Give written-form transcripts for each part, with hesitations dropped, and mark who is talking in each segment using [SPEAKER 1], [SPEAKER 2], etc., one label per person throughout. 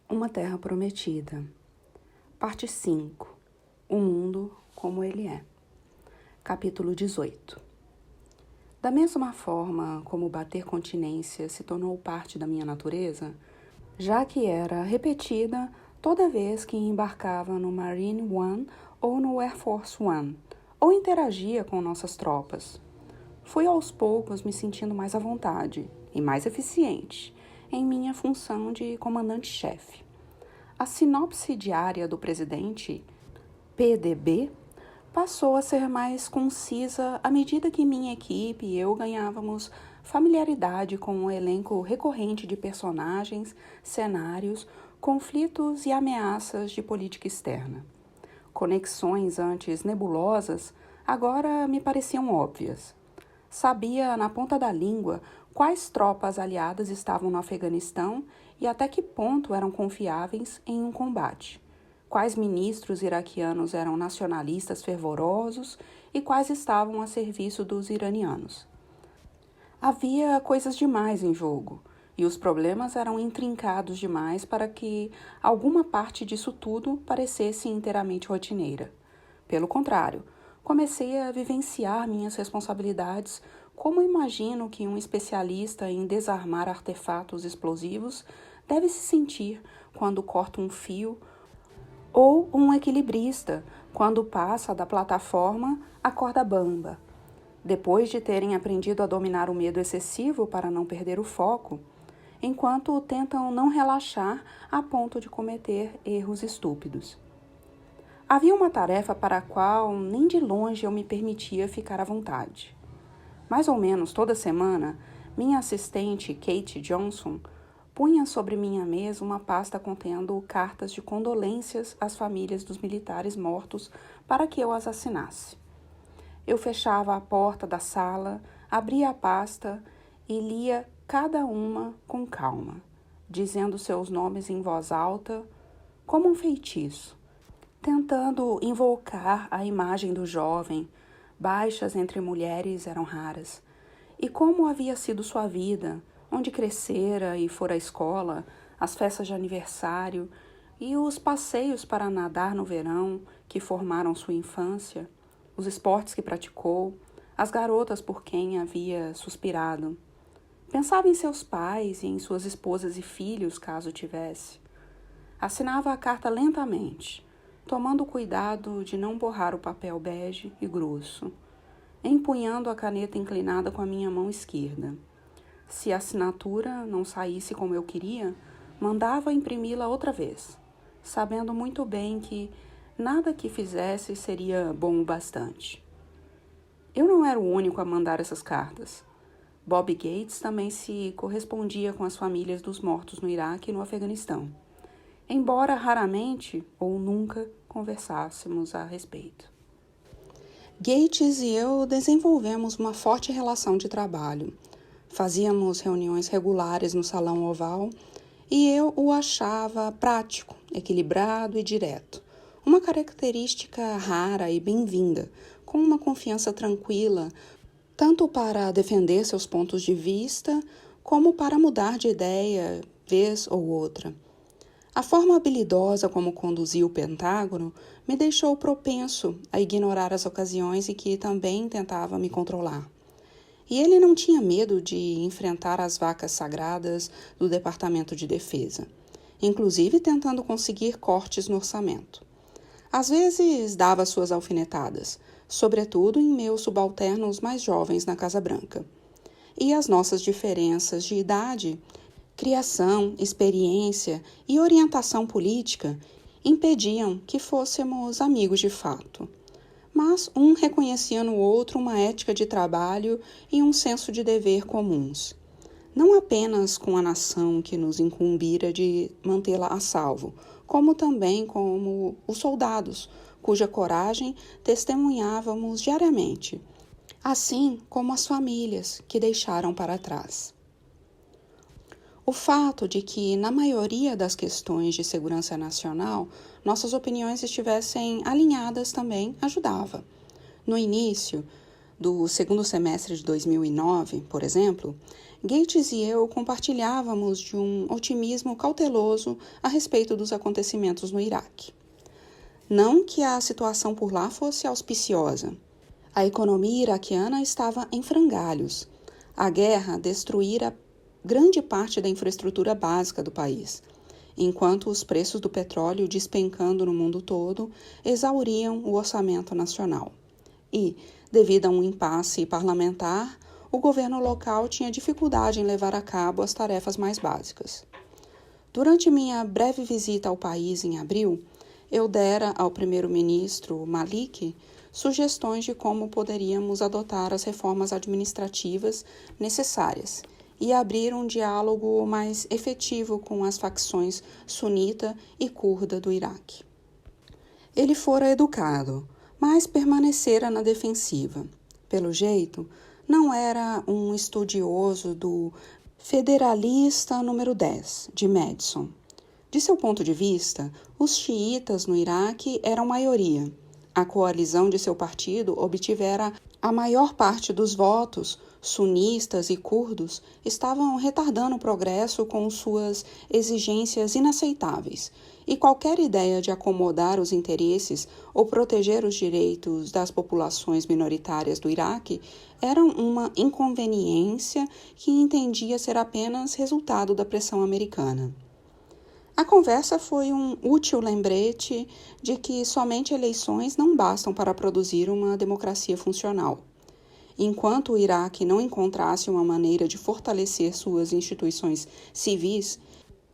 [SPEAKER 1] Uma Terra Prometida. Parte 5. O mundo como ele é. Capítulo 18. Da mesma forma como bater continência se tornou parte da minha natureza, já que era repetida toda vez que embarcava no Marine One ou no Air Force One, ou interagia com nossas tropas. Fui aos poucos me sentindo mais à vontade e mais eficiente em minha função de comandante-chefe. A sinopse diária do presidente, PDB, passou a ser mais concisa à medida que minha equipe e eu ganhávamos familiaridade com um elenco recorrente de personagens, cenários, conflitos e ameaças de política externa. Conexões antes nebulosas agora me pareciam óbvias. Sabia na ponta da língua quais tropas aliadas estavam no Afeganistão e até que ponto eram confiáveis em um combate. Quais ministros iraquianos eram nacionalistas fervorosos e quais estavam a serviço dos iranianos. Havia coisas demais em jogo, e os problemas eram intrincados demais para que alguma parte disso tudo parecesse inteiramente rotineira. Pelo contrário, comecei a vivenciar minhas responsabilidades como imagino que um especialista em desarmar artefatos explosivos deve se sentir quando corta um fio, ou um equilibrista quando passa da plataforma à corda bamba. Depois de terem aprendido a dominar o medo excessivo para não perder o foco, enquanto tentam não relaxar a ponto de cometer erros estúpidos. Havia uma tarefa para a qual nem de longe eu me permitia ficar à vontade. Mais ou menos toda semana, minha assistente, Kate Johnson, punha sobre minha mesa uma pasta contendo cartas de condolências às famílias dos militares mortos para que eu as assinasse. Eu fechava a porta da sala, abria a pasta e lia cada uma com calma, dizendo seus nomes em voz alta, como um feitiço, tentando invocar a imagem do jovem. Baixas entre mulheres eram raras. E como havia sido sua vida, onde crescera e fora à escola, as festas de aniversário e os passeios para nadar no verão que formaram sua infância, os esportes que praticou, as garotas por quem havia suspirado. Pensava em seus pais e em suas esposas e filhos, caso tivesse. Assinava a carta lentamente, tomando cuidado de não borrar o papel bege e grosso, empunhando a caneta inclinada com a minha mão esquerda. Se a assinatura não saísse como eu queria, mandava imprimi-la outra vez, sabendo muito bem que nada que fizesse seria bom o bastante. Eu não era o único a mandar essas cartas. Bob Gates também se correspondia com as famílias dos mortos no Iraque e no Afeganistão, embora raramente ou nunca conversássemos a respeito. Gates e eu desenvolvemos uma forte relação de trabalho. Fazíamos reuniões regulares no Salão Oval e eu o achava prático, equilibrado e direto. Uma característica rara e bem-vinda, com uma confiança tranquila, tanto para defender seus pontos de vista, como para mudar de ideia, vez ou outra. A forma habilidosa como conduziu o Pentágono me deixou propenso a ignorar as ocasiões em que também tentava me controlar. E ele não tinha medo de enfrentar as vacas sagradas do Departamento de Defesa, inclusive tentando conseguir cortes no orçamento. Às vezes dava suas alfinetadas, sobretudo em meus subalternos mais jovens na Casa Branca. E as nossas diferenças de idade, criação, experiência e orientação política impediam que fôssemos amigos de fato. Mas um reconhecia no outro uma ética de trabalho e um senso de dever comuns. Não apenas com a nação que nos incumbira de mantê-la a salvo, como também como os soldados, cuja coragem testemunhávamos diariamente, assim como as famílias que deixaram para trás. O fato de que, na maioria das questões de segurança nacional, nossas opiniões estivessem alinhadas também ajudava. No início, do segundo semestre de 2009, por exemplo, Gates e eu compartilhávamos de um otimismo cauteloso a respeito dos acontecimentos no Iraque. Não que a situação por lá fosse auspiciosa. A economia iraquiana estava em frangalhos. A guerra destruíra grande parte da infraestrutura básica do país, enquanto os preços do petróleo despencando no mundo todo exauriam o orçamento nacional. E, devido a um impasse parlamentar, o governo local tinha dificuldade em levar a cabo as tarefas mais básicas. Durante minha breve visita ao país em abril, eu dera ao primeiro-ministro Maliki sugestões de como poderíamos adotar as reformas administrativas necessárias e abrir um diálogo mais efetivo com as facções sunita e curda do Iraque. Ele fora educado, mas permanecera na defensiva. Pelo jeito, não era um estudioso do Federalista número 10, de Madison. De seu ponto de vista, os xiitas no Iraque eram maioria. A coalizão de seu partido obtivera a maior parte dos votos. Sunistas e curdos estavam retardando o progresso com suas exigências inaceitáveis, e qualquer ideia de acomodar os interesses ou proteger os direitos das populações minoritárias do Iraque era uma inconveniência que entendia ser apenas resultado da pressão americana. A conversa foi um útil lembrete de que somente eleições não bastam para produzir uma democracia funcional. Enquanto o Iraque não encontrasse uma maneira de fortalecer suas instituições civis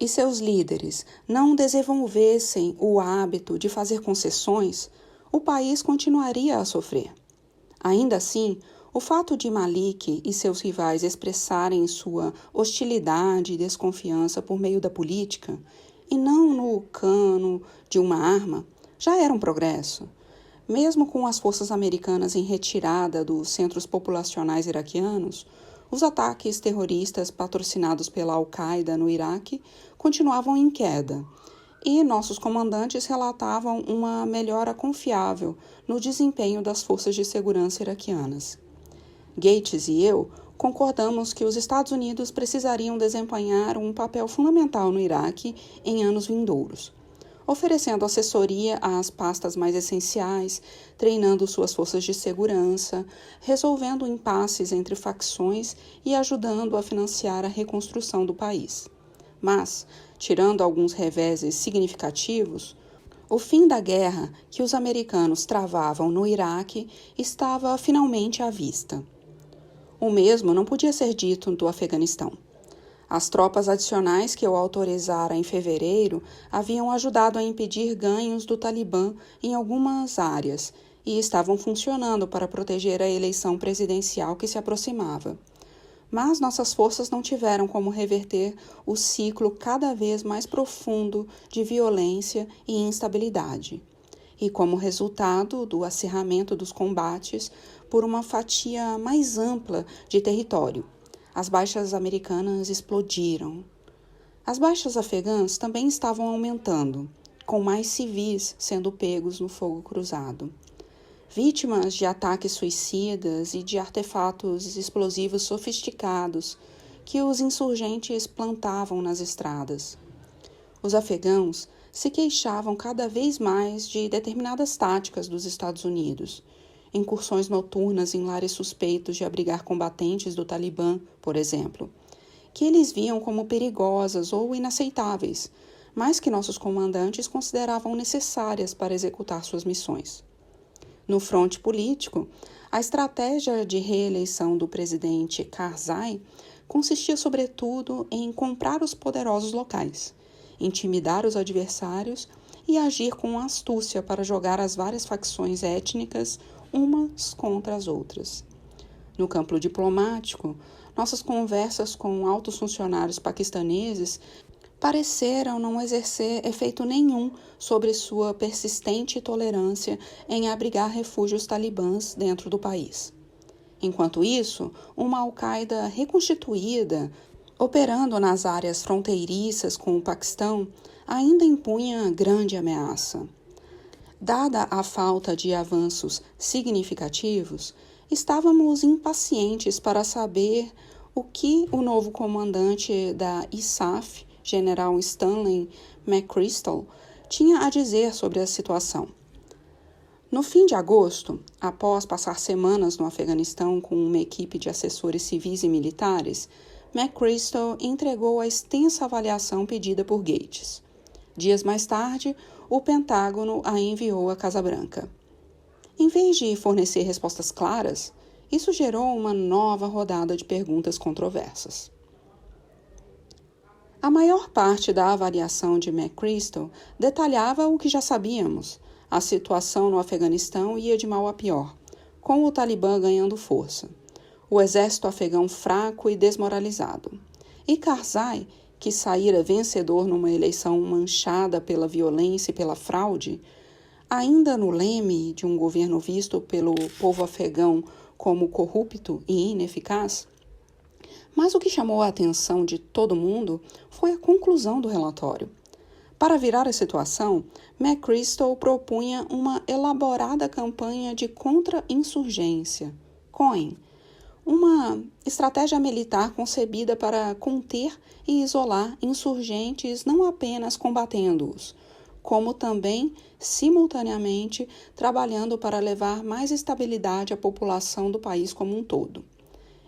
[SPEAKER 1] e seus líderes não desenvolvessem o hábito de fazer concessões, o país continuaria a sofrer. Ainda assim, o fato de Maliki e seus rivais expressarem sua hostilidade e desconfiança por meio da política, e não no cano de uma arma, já era um progresso. Mesmo com as forças americanas em retirada dos centros populacionais iraquianos, os ataques terroristas patrocinados pela Al-Qaeda no Iraque continuavam em queda, e nossos comandantes relatavam uma melhora confiável no desempenho das forças de segurança iraquianas. Gates e eu concordamos que os Estados Unidos precisariam desempenhar um papel fundamental no Iraque em anos vindouros, oferecendo assessoria às pastas mais essenciais, treinando suas forças de segurança, resolvendo impasses entre facções e ajudando a financiar a reconstrução do país. Mas, tirando alguns reveses significativos, o fim da guerra que os americanos travavam no Iraque estava finalmente à vista. O mesmo não podia ser dito do Afeganistão. As tropas adicionais que eu autorizara em fevereiro haviam ajudado a impedir ganhos do Talibã em algumas áreas e estavam funcionando para proteger a eleição presidencial que se aproximava. Mas nossas forças não tiveram como reverter o ciclo cada vez mais profundo de violência e instabilidade. E como resultado do acirramento dos combates por uma fatia mais ampla de território, as baixas americanas explodiram. As baixas afegãs também estavam aumentando, com mais civis sendo pegos no fogo cruzado. Vítimas de ataques suicidas e de artefatos explosivos sofisticados que os insurgentes plantavam nas estradas. Os afegãos se queixavam cada vez mais de determinadas táticas dos Estados Unidos, incursões noturnas em lares suspeitos de abrigar combatentes do Talibã, por exemplo, que eles viam como perigosas ou inaceitáveis, mas que nossos comandantes consideravam necessárias para executar suas missões. No fronte político, a estratégia de reeleição do presidente Karzai consistia sobretudo em comprar os poderosos locais, intimidar os adversários e agir com astúcia para jogar as várias facções étnicas umas contra as outras. No campo diplomático, nossas conversas com altos funcionários paquistaneses pareceram não exercer efeito nenhum sobre sua persistente tolerância em abrigar refúgios talibãs dentro do país. Enquanto isso, uma Al-Qaeda reconstituída, operando nas áreas fronteiriças com o Paquistão, ainda impunha grande ameaça. Dada a falta de avanços significativos, estávamos impacientes para saber o que o novo comandante da ISAF, General Stanley McChrystal, tinha a dizer sobre a situação. No fim de agosto, após passar semanas no Afeganistão com uma equipe de assessores civis e militares, McChrystal entregou a extensa avaliação pedida por Gates. Dias mais tarde, o Pentágono a enviou à Casa Branca. Em vez de fornecer respostas claras, isso gerou uma nova rodada de perguntas controversas. A maior parte da avaliação de McChrystal detalhava o que já sabíamos. A situação no Afeganistão ia de mal a pior, com o Talibã ganhando força, o exército afegão fraco e desmoralizado, e Karzai, que saíra vencedor numa eleição manchada pela violência e pela fraude, ainda no leme de um governo visto pelo povo afegão como corrupto e ineficaz. Mas o que chamou a atenção de todo mundo foi a conclusão do relatório. Para virar a situação, McChrystal propunha uma elaborada campanha de contra-insurgência, COIN, uma estratégia militar concebida para conter e isolar insurgentes não apenas combatendo-os, como também, simultaneamente, trabalhando para levar mais estabilidade à população do país como um todo.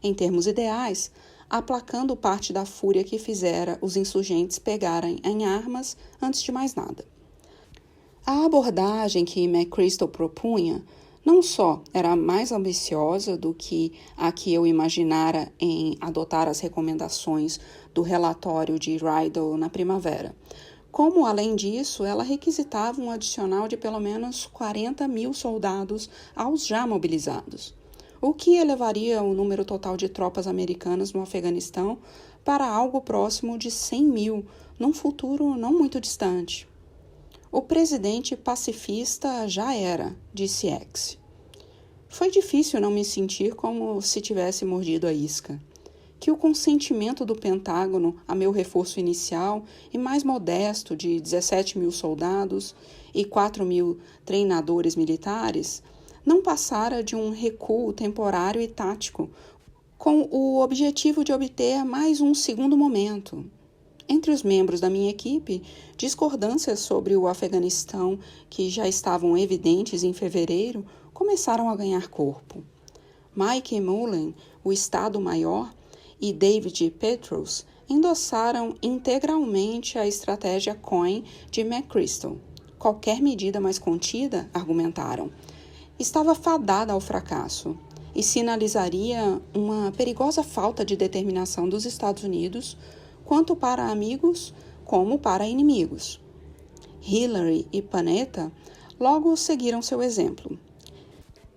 [SPEAKER 1] Em termos ideais, aplacando parte da fúria que fizera os insurgentes pegarem em armas antes de mais nada. A abordagem que McChrystal propunha não só era mais ambiciosa do que a que eu imaginara em adotar as recomendações do relatório de Rydell na primavera, como, além disso, ela requisitava um adicional de pelo menos 40 mil soldados aos já mobilizados, o que elevaria o número total de tropas americanas no Afeganistão para algo próximo de 100 mil, num futuro não muito distante. O presidente pacifista já era, disse X. Foi difícil não me sentir como se tivesse mordido a isca. Que o consentimento do Pentágono a meu reforço inicial e mais modesto de 17 mil soldados e 4 mil treinadores militares não passara de um recuo temporário e tático, com o objetivo de obter mais um segundo momento. Entre os membros da minha equipe, discordâncias sobre o Afeganistão, que já estavam evidentes em fevereiro, começaram a ganhar corpo. Mike Mullen, o Estado-Maior, e David Petrus endossaram integralmente a estratégia COIN de McChrystal. Qualquer medida mais contida, argumentaram, estava fadada ao fracasso e sinalizaria uma perigosa falta de determinação dos Estados Unidos, quanto para amigos como para inimigos. Hillary e Panetta logo seguiram seu exemplo.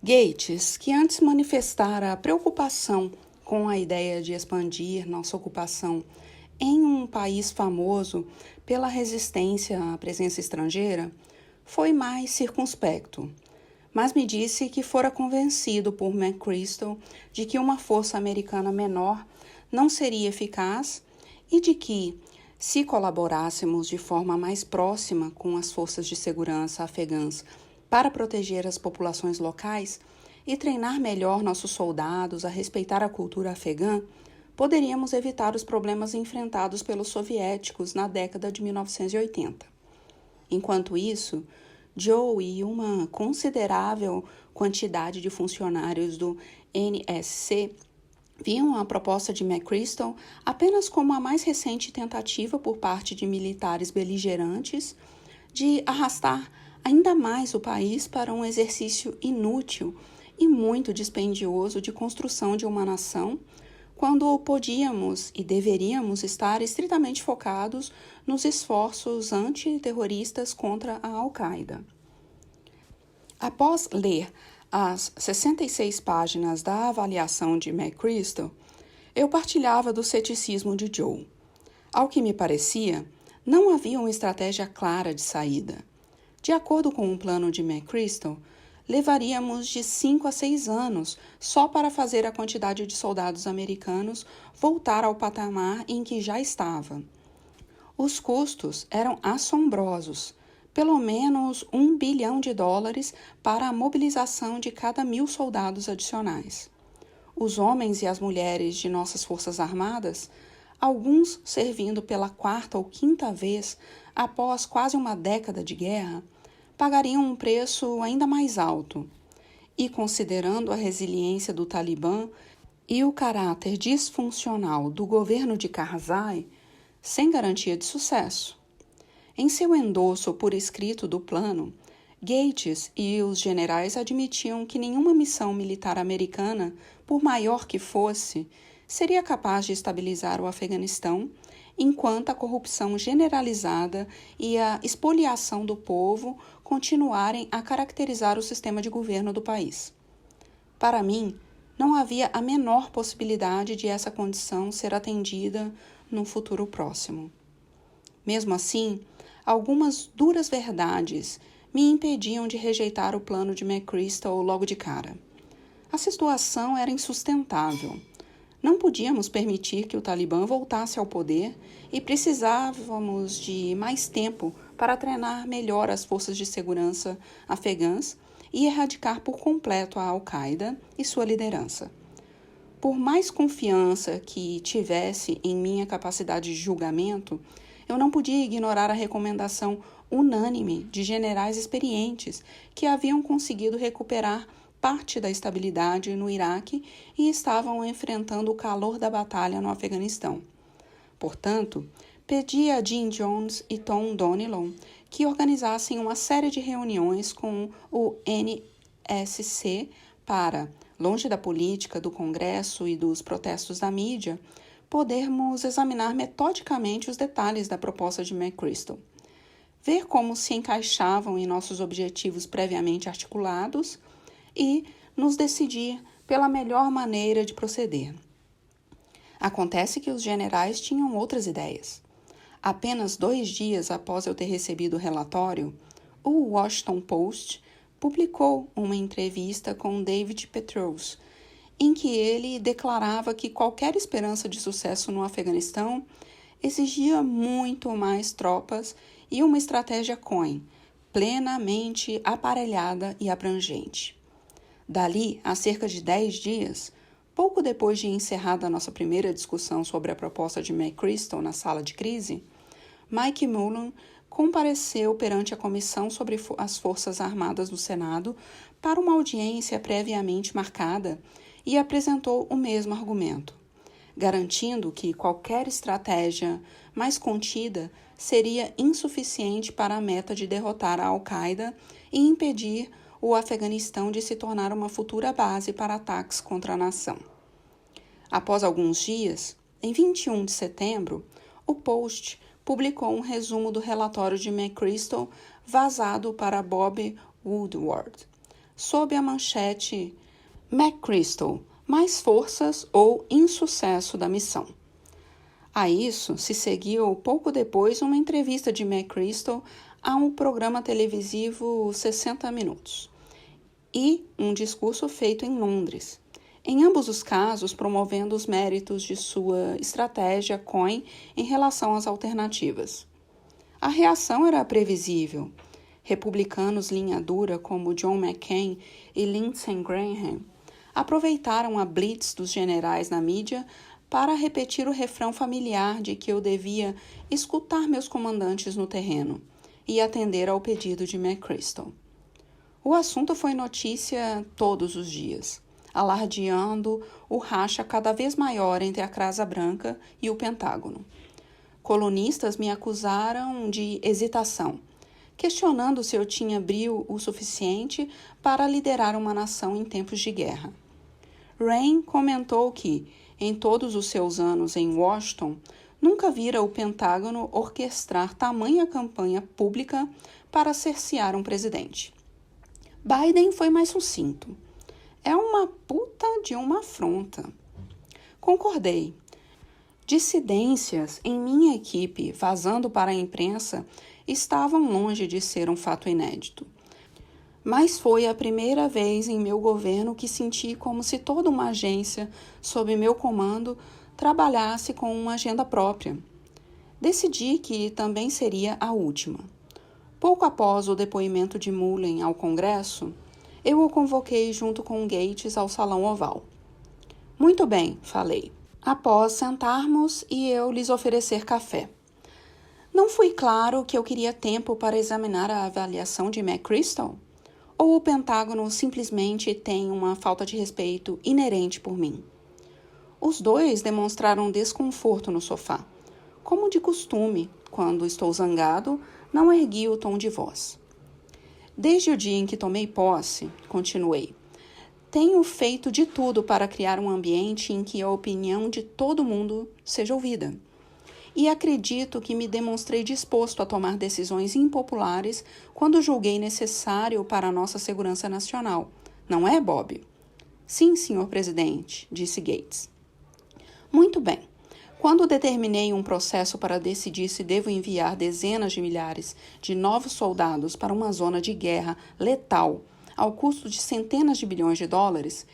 [SPEAKER 1] Gates, que antes manifestara preocupação com a ideia de expandir nossa ocupação em um país famoso pela resistência à presença estrangeira, foi mais circunspecto, mas me disse que fora convencido por McChrystal de que uma força americana menor não seria eficaz e de que, se colaborássemos de forma mais próxima com as forças de segurança afegãs para proteger as populações locais e treinar melhor nossos soldados a respeitar a cultura afegã, poderíamos evitar os problemas enfrentados pelos soviéticos na década de 1980. Enquanto isso, Joe e uma considerável quantidade de funcionários do NSC viam a proposta de McChrystal apenas como a mais recente tentativa por parte de militares beligerantes de arrastar ainda mais o país para um exercício inútil e muito dispendioso de construção de uma nação, quando podíamos e deveríamos estar estritamente focados nos esforços antiterroristas contra a Al-Qaeda. Após ler as 66 páginas da avaliação de McChrystal, eu partilhava do ceticismo de Joe. Ao que me parecia, não havia uma estratégia clara de saída. De acordo com o plano de McChrystal, levaríamos de 5 a 6 anos só para fazer a quantidade de soldados americanos voltar ao patamar em que já estava. Os custos eram assombrosos, pelo menos US$ 1 bilhão para a mobilização de cada 1.000 soldados adicionais. Os homens e as mulheres de nossas forças armadas, alguns servindo pela 4ª ou 5ª vez após quase uma década de guerra, pagariam um preço ainda mais alto. E considerando a resiliência do Talibã e o caráter disfuncional do governo de Karzai, sem garantia de sucesso. Em seu endosso por escrito do plano, Gates e os generais admitiam que nenhuma missão militar americana, por maior que fosse, seria capaz de estabilizar o Afeganistão, enquanto a corrupção generalizada e a expoliação do povo continuarem a caracterizar o sistema de governo do país. Para mim, não havia a menor possibilidade de essa condição ser atendida num futuro próximo. Mesmo assim, algumas duras verdades me impediam de rejeitar o plano de McChrystal logo de cara. A situação era insustentável. Não podíamos permitir que o Talibã voltasse ao poder e precisávamos de mais tempo para treinar melhor as forças de segurança afegãs e erradicar por completo a Al-Qaeda e sua liderança. Por mais confiança que tivesse em minha capacidade de julgamento, eu não podia ignorar a recomendação unânime de generais experientes que haviam conseguido recuperar parte da estabilidade no Iraque e estavam enfrentando o calor da batalha no Afeganistão. Portanto, pedi a Jim Jones e Tom Donilon que organizassem uma série de reuniões com o NSC para, longe da política, do Congresso e dos protestos da mídia, podermos examinar metodicamente os detalhes da proposta de McChrystal, ver como se encaixavam em nossos objetivos previamente articulados e nos decidir pela melhor maneira de proceder. Acontece que os generais tinham outras ideias. Apenas 2 dias após eu ter recebido o relatório, o Washington Post publicou uma entrevista com David Petraeus, em que ele declarava que qualquer esperança de sucesso no Afeganistão exigia muito mais tropas e uma estratégia COIN, plenamente aparelhada e abrangente. Dali a cerca de 10 dias, pouco depois de encerrada a nossa primeira discussão sobre a proposta de McChrystal na sala de crise, Mike Mullen compareceu perante a Comissão sobre as Forças Armadas do Senado para uma audiência previamente marcada e apresentou o mesmo argumento, garantindo que qualquer estratégia mais contida seria insuficiente para a meta de derrotar a Al-Qaeda e impedir o Afeganistão de se tornar uma futura base para ataques contra a nação. Após alguns dias, em 21 de setembro, o Post publicou um resumo do relatório de McChrystal vazado para Bob Woodward, sob a manchete McChrystal, mais forças ou insucesso da missão. A isso se seguiu pouco depois uma entrevista de McChrystal a um programa televisivo 60 Minutos e um discurso feito em Londres, em ambos os casos promovendo os méritos de sua estratégia COIN em relação às alternativas. A reação era previsível. Republicanos linha dura como John McCain e Lindsey Graham aproveitaram a blitz dos generais na mídia para repetir o refrão familiar de que eu devia escutar meus comandantes no terreno e atender ao pedido de McChrystal. O assunto foi notícia todos os dias, alardeando o racha cada vez maior entre a Casa Branca e o Pentágono. Colunistas me acusaram de hesitação, questionando se eu tinha brio o suficiente para liderar uma nação em tempos de guerra. Rain comentou que, em todos os seus anos em Washington, nunca vira o Pentágono orquestrar tamanha campanha pública para cercear um presidente. Biden foi mais sucinto. É uma puta de uma afronta. Concordei. Dissidências em minha equipe vazando para a imprensa estavam longe de ser um fato inédito. Mas foi a primeira vez em meu governo que senti como se toda uma agência, sob meu comando, trabalhasse com uma agenda própria. Decidi que também seria a última. Pouco após o depoimento de Mullen ao Congresso, eu o convoquei junto com Gates ao Salão Oval. Muito bem, falei, após sentarmos e eu lhes oferecer café. Não fui claro que eu queria tempo para examinar a avaliação de McChrystal? Ou o Pentágono simplesmente tem uma falta de respeito inerente por mim? Os dois demonstraram desconforto no sofá. Como de costume, quando estou zangado, não ergui o tom de voz. Desde o dia em que tomei posse, continuei, tenho feito de tudo para criar um ambiente em que a opinião de todo mundo seja ouvida. E acredito que me demonstrei disposto a tomar decisões impopulares quando julguei necessário para a nossa segurança nacional. Não é, Bob? Sim, senhor presidente, disse Gates. Muito bem. Quando determinei um processo para decidir se devo enviar dezenas de milhares de novos soldados para uma zona de guerra letal ao custo de centenas de bilhões de dólares,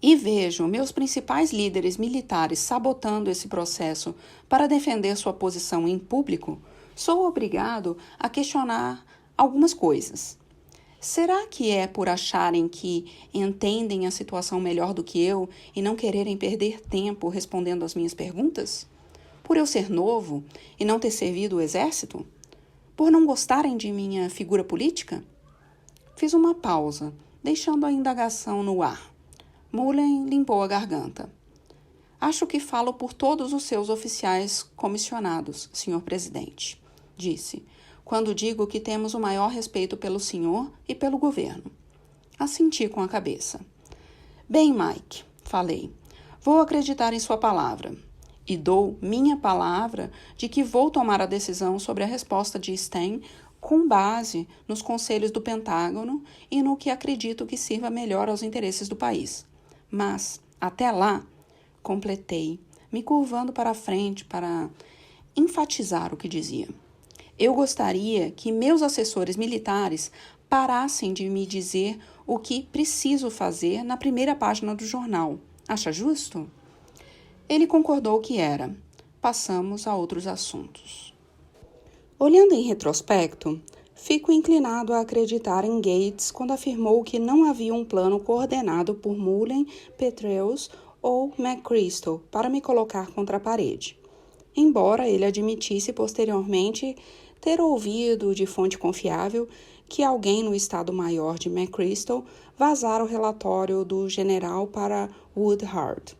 [SPEAKER 1] e vejo meus principais líderes militares sabotando esse processo para defender sua posição em público, sou obrigado a questionar algumas coisas. Será que é por acharem que entendem a situação melhor do que eu e não quererem perder tempo respondendo às minhas perguntas? Por eu ser novo e não ter servido o exército? Por não gostarem de minha figura política? Fiz uma pausa, deixando a indagação no ar. Mullen limpou a garganta. Acho que falo por todos os seus oficiais comissionados, senhor presidente, disse, quando digo que temos o maior respeito pelo senhor e pelo governo. Assenti com a cabeça. Bem, Mike, falei, vou acreditar em sua palavra. E dou minha palavra de que vou tomar a decisão sobre a resposta de Stan com base nos conselhos do Pentágono e no que acredito que sirva melhor aos interesses do país. Mas, até lá, completei, me curvando para a frente para enfatizar o que dizia. Eu gostaria que meus assessores militares parassem de me dizer o que preciso fazer na primeira página do jornal. Acha justo? Ele concordou que era. Passamos a outros assuntos. Olhando em retrospecto, fico inclinado a acreditar em Gates quando afirmou que não havia um plano coordenado por Mullen, Petraeus ou McChrystal para me colocar contra a parede. Embora ele admitisse posteriormente ter ouvido de fonte confiável que alguém no Estado-Maior de McChrystal vazara o relatório do general para Woodward.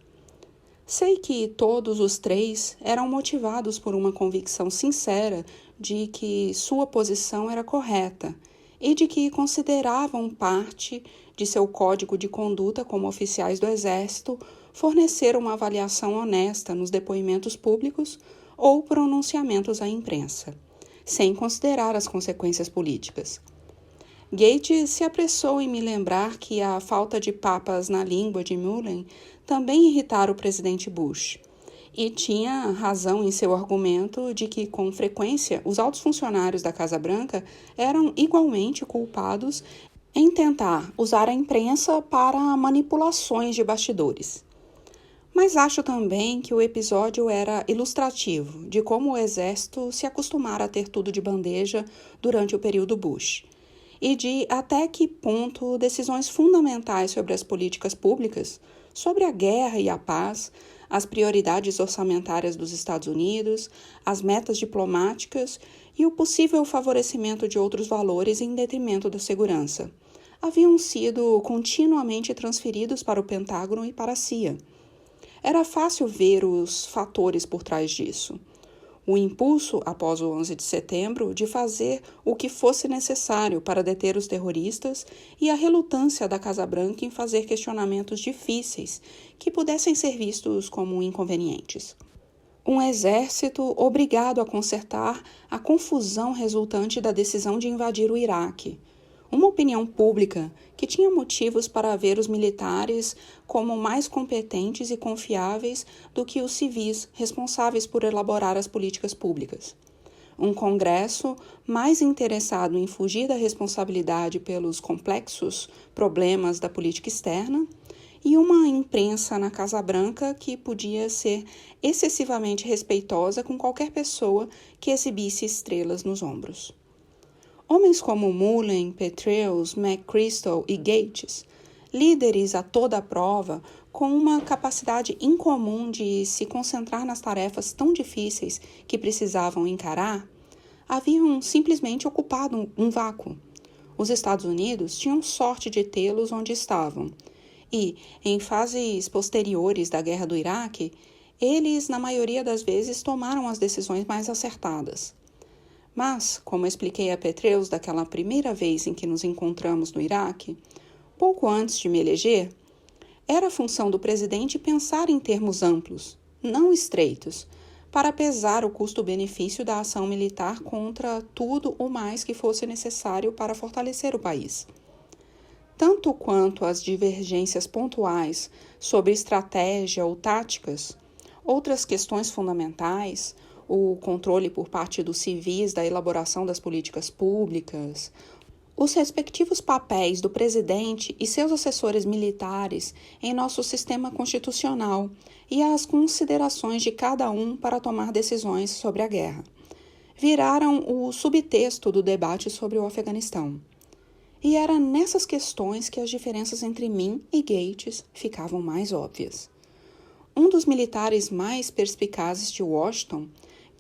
[SPEAKER 1] Sei que todos os três eram motivados por uma convicção sincera de que sua posição era correta e de que consideravam parte de seu código de conduta como oficiais do Exército fornecer uma avaliação honesta nos depoimentos públicos ou pronunciamentos à imprensa, sem considerar as consequências políticas. Gates se apressou em me lembrar que a falta de papas na língua de Mullen também irritara o presidente Bush, e tinha razão em seu argumento de que, com frequência, os altos funcionários da Casa Branca eram igualmente culpados em tentar usar a imprensa para manipulações de bastidores. Mas acho também que o episódio era ilustrativo de como o Exército se acostumara a ter tudo de bandeja durante o período Bush, e de até que ponto decisões fundamentais sobre as políticas públicas, sobre a guerra e a paz, as prioridades orçamentárias dos Estados Unidos, as metas diplomáticas e o possível favorecimento de outros valores em detrimento da segurança, haviam sido continuamente transferidos para o Pentágono e para a CIA. Era fácil ver os fatores por trás disso. O impulso, após o 11 de setembro, de fazer o que fosse necessário para deter os terroristas e a relutância da Casa Branca em fazer questionamentos difíceis que pudessem ser vistos como inconvenientes. Um exército obrigado a consertar a confusão resultante da decisão de invadir o Iraque. Uma opinião pública que tinha motivos para ver os militares como mais competentes e confiáveis do que os civis responsáveis por elaborar as políticas públicas. Um Congresso mais interessado em fugir da responsabilidade pelos complexos problemas da política externa e uma imprensa na Casa Branca que podia ser excessivamente respeitosa com qualquer pessoa que exibisse estrelas nos ombros. Homens como Mullen, Petraeus, McChrystal e Gates, líderes a toda prova, com uma capacidade incomum de se concentrar nas tarefas tão difíceis que precisavam encarar, haviam simplesmente ocupado um vácuo. Os Estados Unidos tinham sorte de tê-los onde estavam, e, em fases posteriores da Guerra do Iraque, eles, na maioria das vezes, tomaram as decisões mais acertadas. Mas, como expliquei a Petraeus daquela primeira vez em que nos encontramos no Iraque, pouco antes de me eleger, era função do presidente pensar em termos amplos, não estreitos, para pesar o custo-benefício da ação militar contra tudo o mais que fosse necessário para fortalecer o país. Tanto quanto as divergências pontuais sobre estratégia ou táticas, outras questões fundamentais, o controle por parte dos civis da elaboração das políticas públicas, os respectivos papéis do presidente e seus assessores militares em nosso sistema constitucional e as considerações de cada um para tomar decisões sobre a guerra, viraram o subtexto do debate sobre o Afeganistão. E era nessas questões que as diferenças entre mim e Gates ficavam mais óbvias. Um dos militares mais perspicazes de Washington,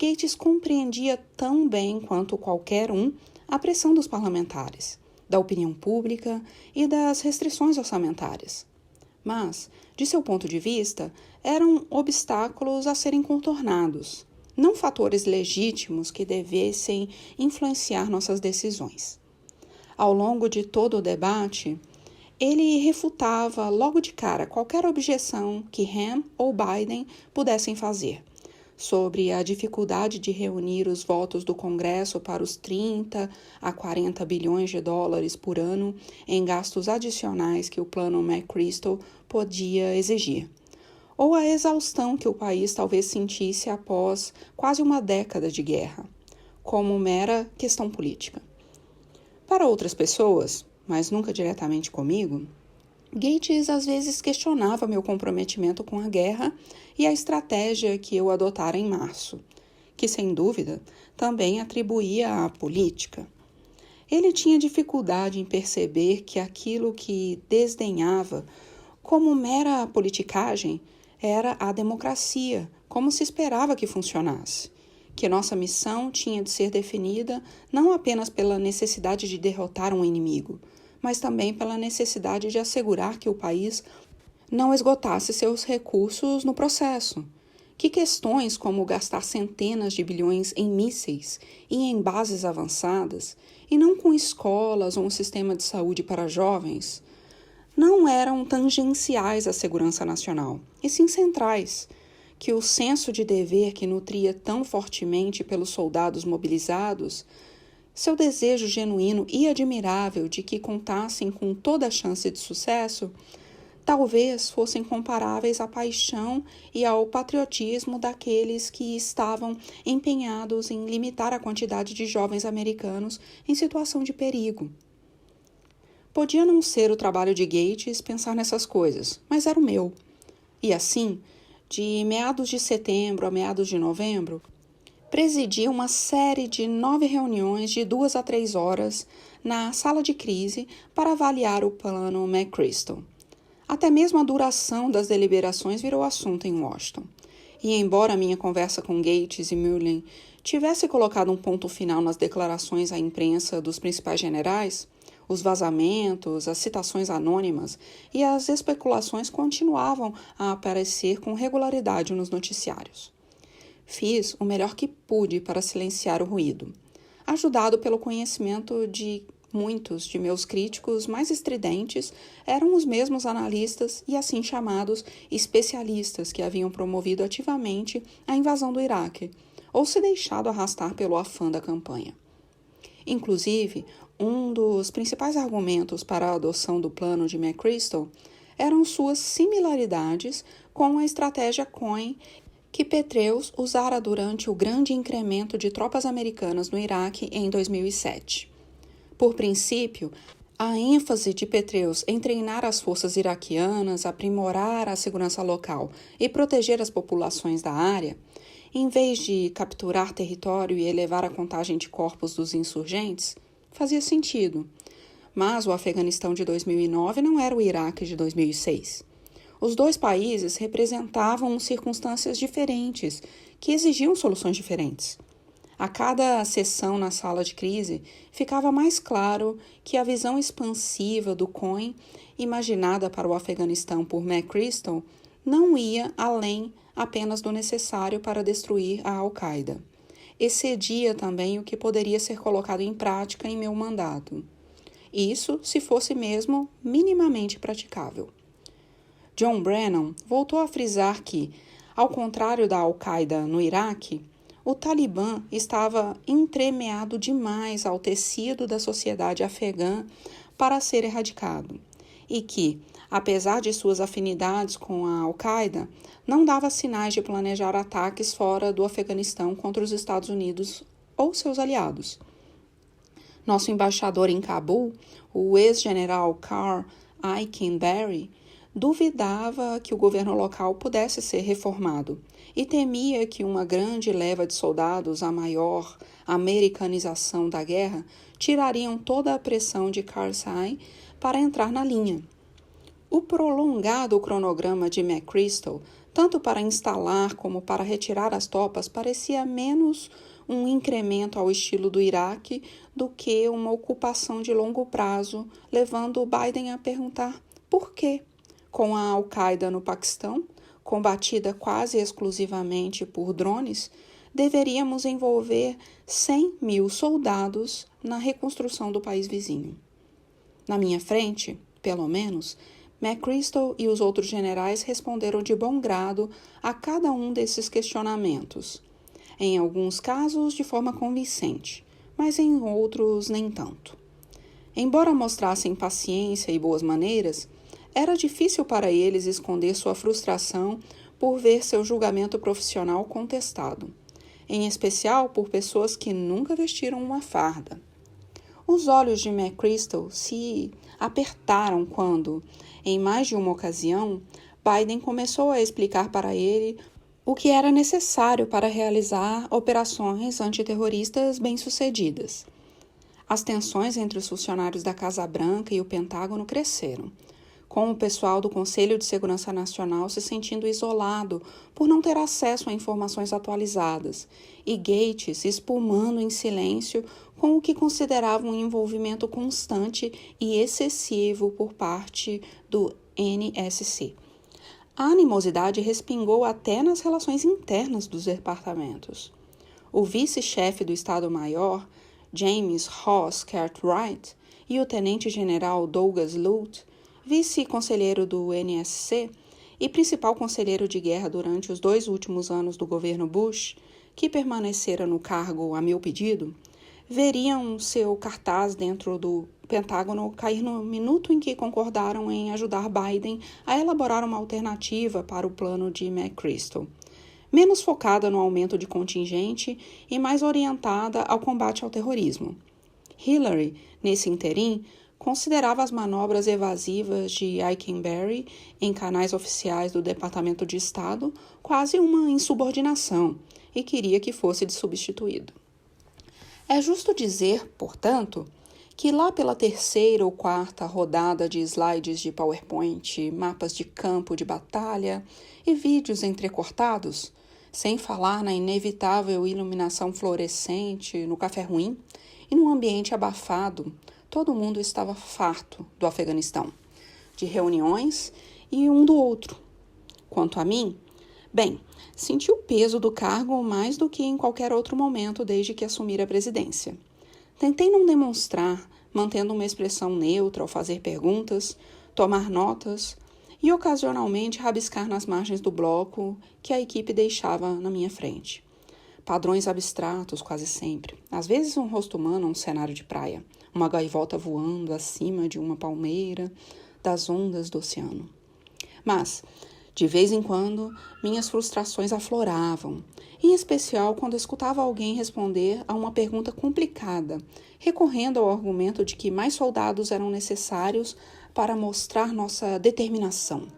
[SPEAKER 1] Gates compreendia tão bem quanto qualquer um a pressão dos parlamentares, da opinião pública e das restrições orçamentárias. Mas, de seu ponto de vista, eram obstáculos a serem contornados, não fatores legítimos que devessem influenciar nossas decisões. Ao longo de todo o debate, ele refutava logo de cara qualquer objeção que Ham ou Biden pudessem fazer sobre a dificuldade de reunir os votos do Congresso para os 30 a 40 bilhões de dólares por ano em gastos adicionais que o plano McChrystal podia exigir, ou a exaustão que o país talvez sentisse após quase uma década de guerra, como mera questão política. Para outras pessoas, mas nunca diretamente comigo, Gates às vezes questionava meu comprometimento com a guerra e a estratégia que eu adotara em março, que sem dúvida também atribuía à política. Ele tinha dificuldade em perceber que aquilo que desdenhava como mera politicagem era a democracia, como se esperava que funcionasse, que nossa missão tinha de ser definida não apenas pela necessidade de derrotar um inimigo, mas também pela necessidade de assegurar que o país não esgotasse seus recursos no processo, que questões como gastar centenas de bilhões em mísseis e em bases avançadas, e não com escolas ou um sistema de saúde para jovens, não eram tangenciais à segurança nacional, e sim centrais, que o senso de dever que nutria tão fortemente pelos soldados mobilizados, seu desejo genuíno e admirável de que contassem com toda a chance de sucesso, talvez fossem comparáveis à paixão e ao patriotismo daqueles que estavam empenhados em limitar a quantidade de jovens americanos em situação de perigo. Podia não ser o trabalho de Gates pensar nessas coisas, mas era o meu. E assim, de meados de setembro a meados de novembro, presidi uma série de 9 reuniões de 2 a 3 horas na sala de crise para avaliar o plano McChrystal. Até mesmo a duração das deliberações virou assunto em Washington. E embora minha conversa com Gates e Mullen tivesse colocado um ponto final nas declarações à imprensa dos principais generais, os vazamentos, as citações anônimas e as especulações continuavam a aparecer com regularidade nos noticiários. Fiz o melhor que pude para silenciar o ruído, ajudado pelo conhecimento de muitos de meus críticos mais estridentes eram os mesmos analistas e assim chamados especialistas que haviam promovido ativamente a invasão do Iraque ou se deixado arrastar pelo afã da campanha. Inclusive, um dos principais argumentos para a adoção do plano de McChrystal eram suas similaridades com a estratégia Cohen que Petraeus usara durante o grande incremento de tropas americanas no Iraque em 2007. Por princípio, a ênfase de Petraeus em treinar as forças iraquianas, aprimorar a segurança local e proteger as populações da área, em vez de capturar território e elevar a contagem de corpos dos insurgentes, fazia sentido. Mas o Afeganistão de 2009 não era o Iraque de 2006. Os dois países representavam circunstâncias diferentes, que exigiam soluções diferentes. A cada sessão na sala de crise, ficava mais claro que a visão expansiva do COIN, imaginada para o Afeganistão por McChrystal, não ia além apenas do necessário para destruir a Al-Qaeda. Excedia também o que poderia ser colocado em prática em meu mandato. Isso se fosse mesmo minimamente praticável. John Brennan voltou a frisar que, ao contrário da Al-Qaeda no Iraque, o Talibã estava entremeado demais ao tecido da sociedade afegã para ser erradicado e que, apesar de suas afinidades com a Al-Qaeda, não dava sinais de planejar ataques fora do Afeganistão contra os Estados Unidos ou seus aliados. Nosso embaixador em Cabul, o ex-general Carl Eikenberry, duvidava que o governo local pudesse ser reformado e temia que uma grande leva de soldados, a maior americanização da guerra, tirariam toda a pressão de Karzai para entrar na linha. O prolongado cronograma de McChrystal, tanto para instalar como para retirar as tropas, parecia menos um incremento ao estilo do Iraque do que uma ocupação de longo prazo, levando Biden a perguntar por quê. Com a Al-Qaeda no Paquistão, combatida quase exclusivamente por drones, deveríamos envolver 100 mil soldados na reconstrução do país vizinho. Na minha frente, pelo menos, McChrystal e os outros generais responderam de bom grado a cada um desses questionamentos. Em alguns casos, de forma convincente, mas em outros, nem tanto. Embora mostrassem paciência e boas maneiras, era difícil para eles esconder sua frustração por ver seu julgamento profissional contestado, em especial por pessoas que nunca vestiram uma farda. Os olhos de McChrystal se apertaram quando, em mais de uma ocasião, Biden começou a explicar para ele o que era necessário para realizar operações antiterroristas bem-sucedidas. As tensões entre os funcionários da Casa Branca e o Pentágono cresceram, com o pessoal do Conselho de Segurança Nacional se sentindo isolado por não ter acesso a informações atualizadas, e Gates espumando em silêncio com o que considerava um envolvimento constante e excessivo por parte do NSC. A animosidade respingou até nas relações internas dos departamentos. O vice-chefe do Estado-Maior, James Ross Cartwright, e o tenente-general Douglas Lute, vice-conselheiro do NSC e principal conselheiro de guerra durante os 2 últimos anos do governo Bush, que permanecera no cargo a meu pedido, veriam seu cartaz dentro do Pentágono cair no minuto em que concordaram em ajudar Biden a elaborar uma alternativa para o plano de McChrystal, menos focada no aumento de contingente e mais orientada ao combate ao terrorismo. Hillary, nesse interim, considerava as manobras evasivas de Eikenberry em canais oficiais do Departamento de Estado quase uma insubordinação e queria que fosse substituído. É justo dizer, portanto, que lá pela 3ª ou 4ª rodada de slides de PowerPoint, mapas de campo de batalha e vídeos entrecortados, sem falar na inevitável iluminação fluorescente no café ruim e num ambiente abafado, todo mundo estava farto do Afeganistão, de reuniões e um do outro. Quanto a mim, senti o peso do cargo mais do que em qualquer outro momento desde que assumira a presidência. Tentei não demonstrar, mantendo uma expressão neutra ao fazer perguntas, tomar notas e ocasionalmente rabiscar nas margens do bloco que a equipe deixava na minha frente. Padrões abstratos quase sempre, às vezes um rosto humano a um cenário de praia, uma gaivota voando acima de uma palmeira das ondas do oceano. Mas, de vez em quando, minhas frustrações afloravam, em especial quando escutava alguém responder a uma pergunta complicada, recorrendo ao argumento de que mais soldados eram necessários para mostrar nossa determinação.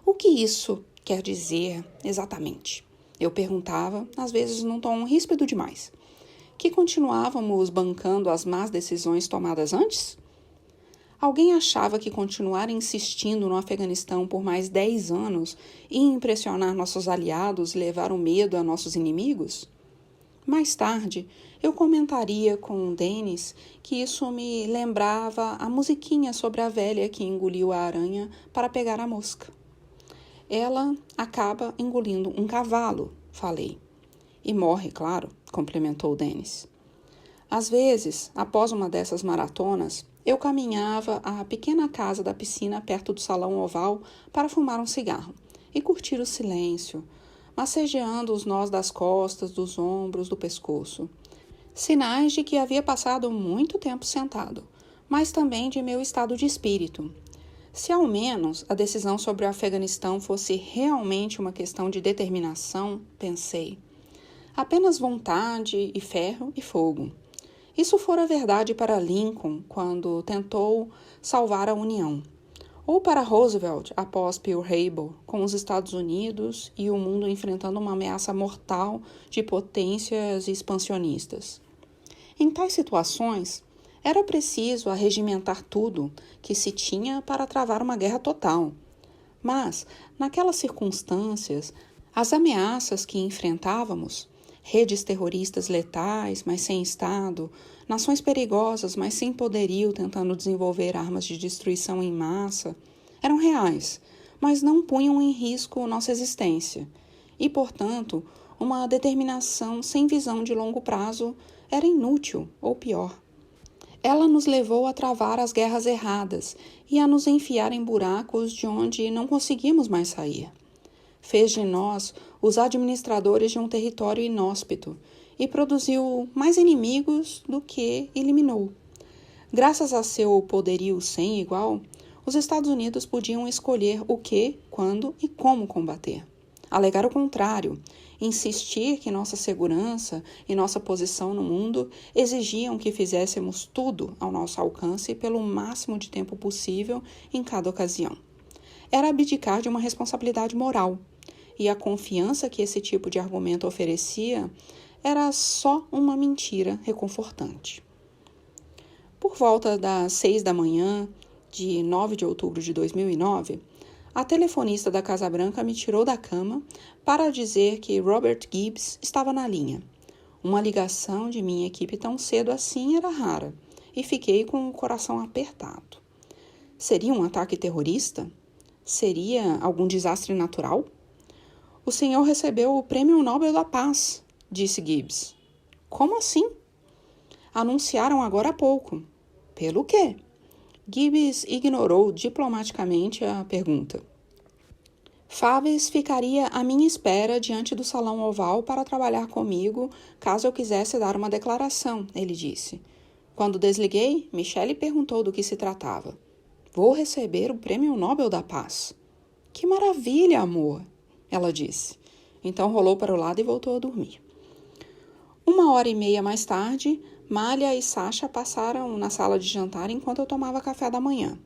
[SPEAKER 1] O que isso quer dizer exatamente? Eu perguntava, às vezes num tom ríspido demais. Que continuávamos bancando as más decisões tomadas antes? Alguém achava que continuar insistindo no Afeganistão por mais 10 anos ia impressionar nossos aliados e levar o medo a nossos inimigos? Mais tarde, eu comentaria com Dennis que isso me lembrava a musiquinha sobre a velha que engoliu a aranha para pegar a mosca. Ela acaba engolindo um cavalo, falei. E morre, claro, complementou Dennis. Às vezes, após uma dessas maratonas, eu caminhava à pequena casa da piscina perto do salão oval para fumar um cigarro e curtir o silêncio, massageando os nós das costas, dos ombros, do pescoço. Sinais de que havia passado muito tempo sentado, mas também de meu estado de espírito. Se ao menos a decisão sobre o Afeganistão fosse realmente uma questão de determinação, pensei. Apenas vontade e ferro e fogo. Isso fora verdade para Lincoln quando tentou salvar a União, ou para Roosevelt após Pearl Harbor, com os Estados Unidos e o mundo enfrentando uma ameaça mortal de potências expansionistas. Em tais situações, era preciso arregimentar tudo que se tinha para travar uma guerra total. Mas, naquelas circunstâncias, as ameaças que enfrentávamos, redes terroristas letais, mas sem Estado, nações perigosas, mas sem poderio tentando desenvolver armas de destruição em massa, eram reais, mas não punham em risco nossa existência. E, portanto, uma determinação sem visão de longo prazo era inútil, ou pior. Ela nos levou a travar as guerras erradas e a nos enfiar em buracos de onde não conseguimos mais sair. Fez de nós os administradores de um território inóspito e produziu mais inimigos do que eliminou. Graças a seu poderio sem igual, os Estados Unidos podiam escolher o que, quando e como combater. Alegar o contrário, insistir que nossa segurança e nossa posição no mundo exigiam que fizéssemos tudo ao nosso alcance pelo máximo de tempo possível em cada ocasião. Era abdicar de uma responsabilidade moral, e a confiança que esse tipo de argumento oferecia era só uma mentira reconfortante. Por volta das 6 da manhã, de 9 de outubro de 2009, a telefonista da Casa Branca me tirou da cama para dizer que Robert Gibbs estava na linha. Uma ligação de minha equipe tão cedo assim era rara, e fiquei com o coração apertado. Seria um ataque terrorista? Seria algum desastre natural? O senhor recebeu o Prêmio Nobel da Paz, disse Gibbs. Como assim? Anunciaram agora há pouco. Pelo quê? Gibbs ignorou diplomaticamente a pergunta. Faves ficaria à minha espera diante do salão oval para trabalhar comigo caso eu quisesse dar uma declaração, ele disse. Quando desliguei, Michelle perguntou do que se tratava. Vou receber o Prêmio Nobel da Paz. Que maravilha, amor! Ela disse. Então rolou para o lado e voltou a dormir. 1h30 mais tarde, Malha e Sasha passaram na sala de jantar enquanto eu tomava café da manhã.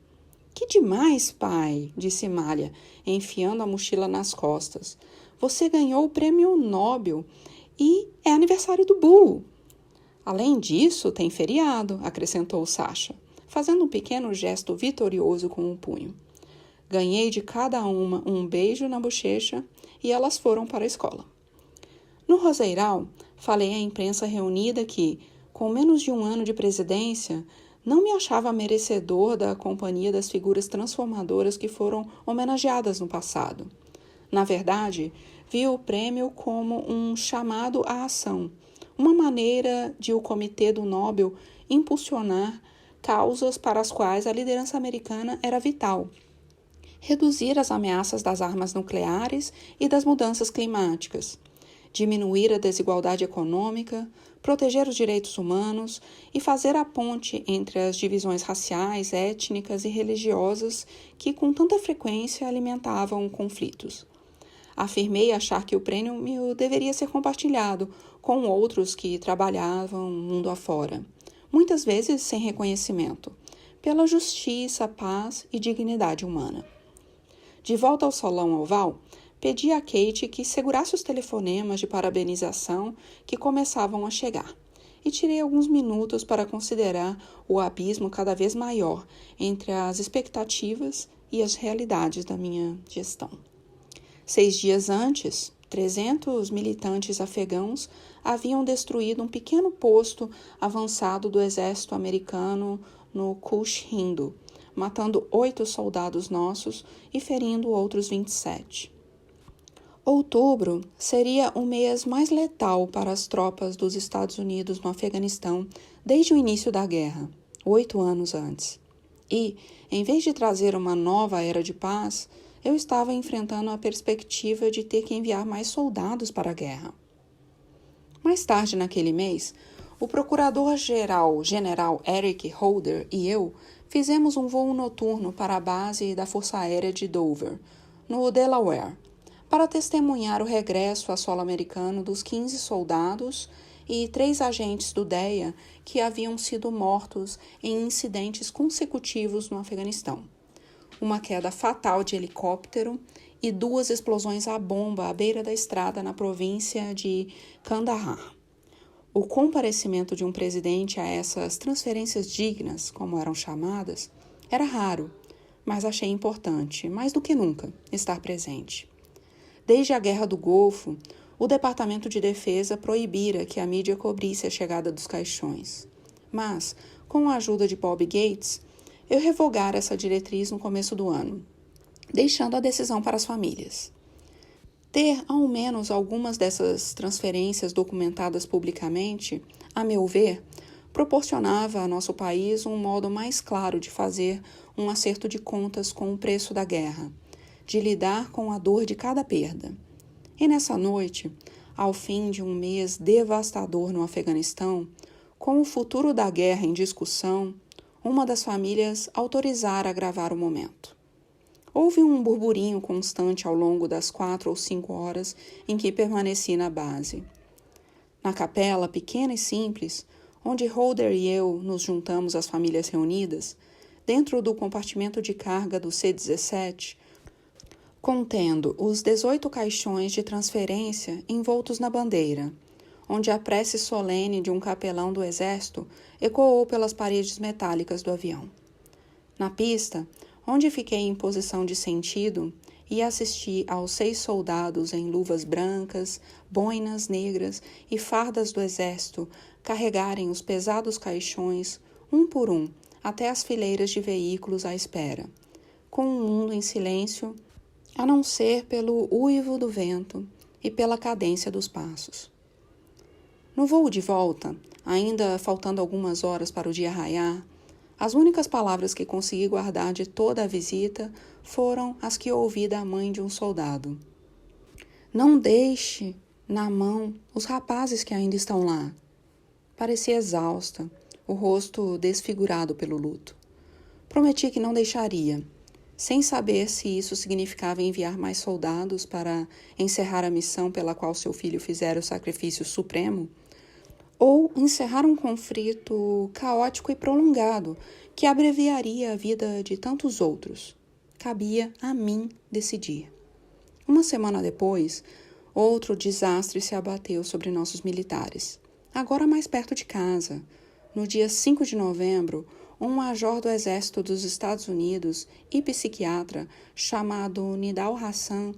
[SPEAKER 1] Que demais, pai, disse Malha, enfiando a mochila nas costas. Você ganhou o Prêmio Nobel e é aniversário do Bull. Além disso, tem feriado, acrescentou Sasha, fazendo um pequeno gesto vitorioso com o punho. Ganhei de cada uma um beijo na bochecha e elas foram para a escola. No Roseiral, falei à imprensa reunida que, com menos de um ano de presidência, não me achava merecedor da companhia das figuras transformadoras que foram homenageadas no passado. Na verdade, vi o prêmio como um chamado à ação, uma maneira de o Comitê do Nobel impulsionar causas para as quais a liderança americana era vital. Reduzir as ameaças das armas nucleares e das mudanças climáticas, diminuir a desigualdade econômica, proteger os direitos humanos e fazer a ponte entre as divisões raciais, étnicas e religiosas que com tanta frequência alimentavam conflitos. Afirmei achar que o prêmio deveria ser compartilhado com outros que trabalhavam mundo afora, muitas vezes sem reconhecimento, pela justiça, paz e dignidade humana. De volta ao salão oval, pedi a Kate que segurasse os telefonemas de parabenização que começavam a chegar e tirei alguns minutos para considerar o abismo cada vez maior entre as expectativas e as realidades da minha gestão. 6 dias antes, 300 militantes afegãos haviam destruído um pequeno posto avançado do exército americano no Kush Hindu, matando 8 soldados nossos e ferindo outros 27. Outubro seria o mês mais letal para as tropas dos Estados Unidos no Afeganistão desde o início da guerra, 8 anos antes. E, em vez de trazer uma nova era de paz, eu estava enfrentando a perspectiva de ter que enviar mais soldados para a guerra. Mais tarde naquele mês, o procurador-geral General Eric Holder e eu fizemos um voo noturno para a base da Força Aérea de Dover, no Delaware, para testemunhar o regresso a solo americano dos 15 soldados e 3 agentes do DEA que haviam sido mortos em incidentes consecutivos no Afeganistão. Uma queda fatal de helicóptero e 2 explosões à bomba à beira da estrada na província de Kandahar. O comparecimento de um presidente a essas transferências dignas, como eram chamadas, era raro, mas achei importante, mais do que nunca, estar presente. Desde a Guerra do Golfo, o Departamento de Defesa proibira que a mídia cobrisse a chegada dos caixões. Mas, com a ajuda de Bob Gates, eu revogara essa diretriz no começo do ano, deixando a decisão para as famílias. Ter, ao menos, algumas dessas transferências documentadas publicamente, a meu ver, proporcionava a nosso país um modo mais claro de fazer um acerto de contas com o preço da guerra, de lidar com a dor de cada perda. E nessa noite, ao fim de um mês devastador no Afeganistão, com o futuro da guerra em discussão, uma das famílias autorizara gravar o momento. Houve um burburinho constante ao longo das 4 ou 5 horas em que permaneci na base. Na capela, pequena e simples, onde Holder e eu nos juntamos às famílias reunidas, dentro do compartimento de carga do C-17, contendo os 18 caixões de transferência envoltos na bandeira, onde a prece solene de um capelão do exército ecoou pelas paredes metálicas do avião. Na pista, onde fiquei em posição de sentido e assisti aos 6 soldados em luvas brancas, boinas negras e fardas do exército carregarem os pesados caixões, um por um, até as fileiras de veículos à espera, com o mundo em silêncio, a não ser pelo uivo do vento e pela cadência dos passos. No voo de volta, ainda faltando algumas horas para o dia raiar, as únicas palavras que consegui guardar de toda a visita foram as que ouvi da mãe de um soldado. Não deixe na mão os rapazes que ainda estão lá. Parecia exausta, o rosto desfigurado pelo luto. Prometi que não deixaria, sem saber se isso significava enviar mais soldados para encerrar a missão pela qual seu filho fizera o sacrifício supremo, ou encerrar um conflito caótico e prolongado que abreviaria a vida de tantos outros. Cabia a mim decidir. Uma semana depois, outro desastre se abateu sobre nossos militares, agora mais perto de casa. No dia 5 de novembro, um major do Exército dos Estados Unidos e psiquiatra chamado Nidal Hassan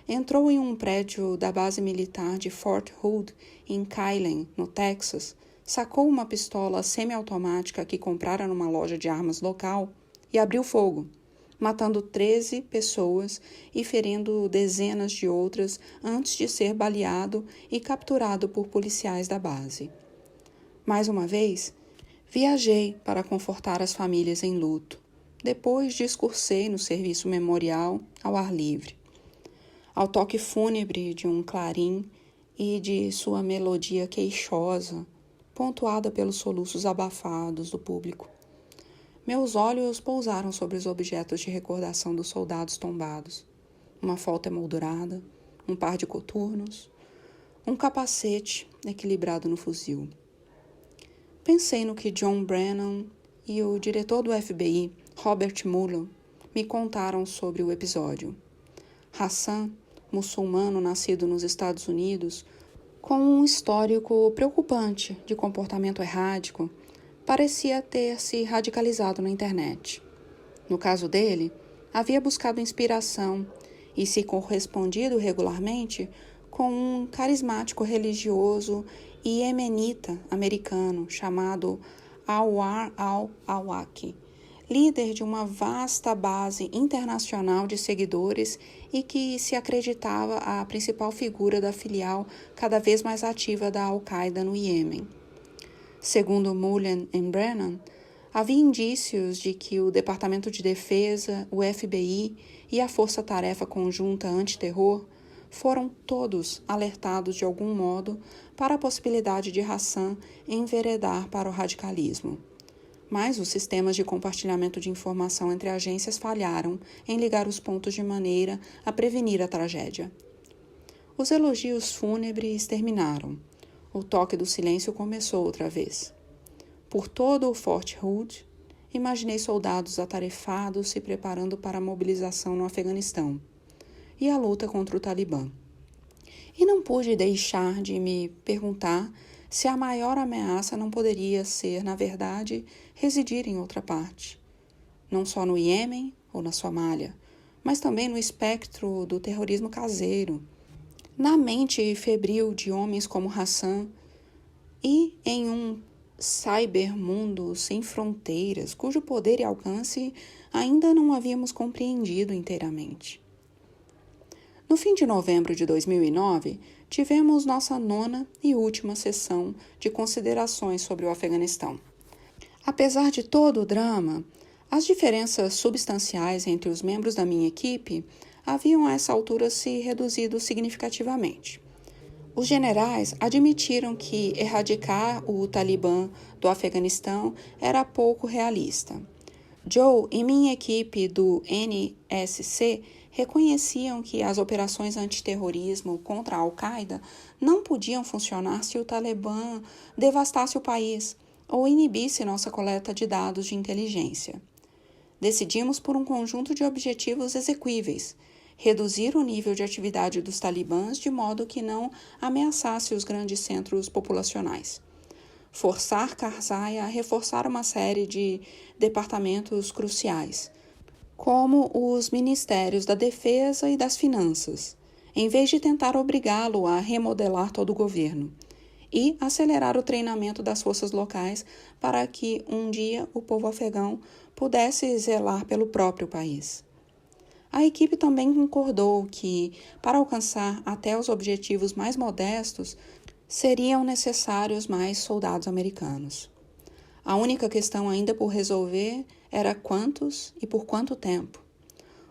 [SPEAKER 1] entrou em um prédio da base militar de Fort Hood, em Kylen, no Texas, sacou uma pistola semiautomática que comprara numa loja de armas local e abriu fogo, matando 13 pessoas e ferindo dezenas de outras antes de ser baleado e capturado por policiais da base. Mais uma vez, viajei para confortar as famílias em luto. Depois discursei no serviço memorial ao ar livre. Ao toque fúnebre de um clarim e de sua melodia queixosa, pontuada pelos soluços abafados do público, meus olhos pousaram sobre os objetos de recordação dos soldados tombados. Uma folta emoldurada, um par de coturnos, um capacete equilibrado no fuzil. Pensei no que John Brennan e o diretor do FBI, Robert Mueller, me contaram sobre o episódio. Hassan, muçulmano nascido nos Estados Unidos, com um histórico preocupante de comportamento errático, parecia ter se radicalizado na internet. No caso dele, havia buscado inspiração e se correspondido regularmente com um carismático religioso e iemenita americano chamado Anwar al-Awlaki, líder de uma vasta base internacional de seguidores e que se acreditava a principal figura da filial cada vez mais ativa da Al-Qaeda no Iêmen. Segundo Mullen e Brennan, havia indícios de que o Departamento de Defesa, o FBI e a Força Tarefa Conjunta Antiterror foram todos alertados de algum modo para a possibilidade de Hassan enveredar para o radicalismo. Mas os sistemas de compartilhamento de informação entre agências falharam em ligar os pontos de maneira a prevenir a tragédia. Os elogios fúnebres terminaram. O toque do silêncio começou outra vez. Por todo o Fort Hood, imaginei soldados atarefados se preparando para a mobilização no Afeganistão e a luta contra o Talibã. E não pude deixar de me perguntar se a maior ameaça não poderia ser, na verdade, residir em outra parte. Não só no Iêmen ou na Somália, mas também no espectro do terrorismo caseiro, na mente febril de homens como Hassan e em um cybermundo sem fronteiras, cujo poder e alcance ainda não havíamos compreendido inteiramente. No fim de novembro de 2009, tivemos nossa 9ª e última sessão de considerações sobre o Afeganistão. Apesar de todo o drama, as diferenças substanciais entre os membros da minha equipe haviam a essa altura se reduzido significativamente. Os generais admitiram que erradicar o Talibã do Afeganistão era pouco realista. Joe e minha equipe do NSC reconheciam que as operações antiterrorismo contra a Al-Qaeda não podiam funcionar se o Talibã devastasse o país ou inibisse nossa coleta de dados de inteligência. Decidimos por um conjunto de objetivos exequíveis: reduzir o nível de atividade dos talibãs de modo que não ameaçasse os grandes centros populacionais. Forçar Karzai a reforçar uma série de departamentos cruciais, como os Ministérios da Defesa e das Finanças, em vez de tentar obrigá-lo a remodelar todo o governo, e acelerar o treinamento das forças locais para que um dia o povo afegão pudesse zelar pelo próprio país. A equipe também concordou que, para alcançar até os objetivos mais modestos, seriam necessários mais soldados americanos. A única questão ainda por resolver era quantos e por quanto tempo.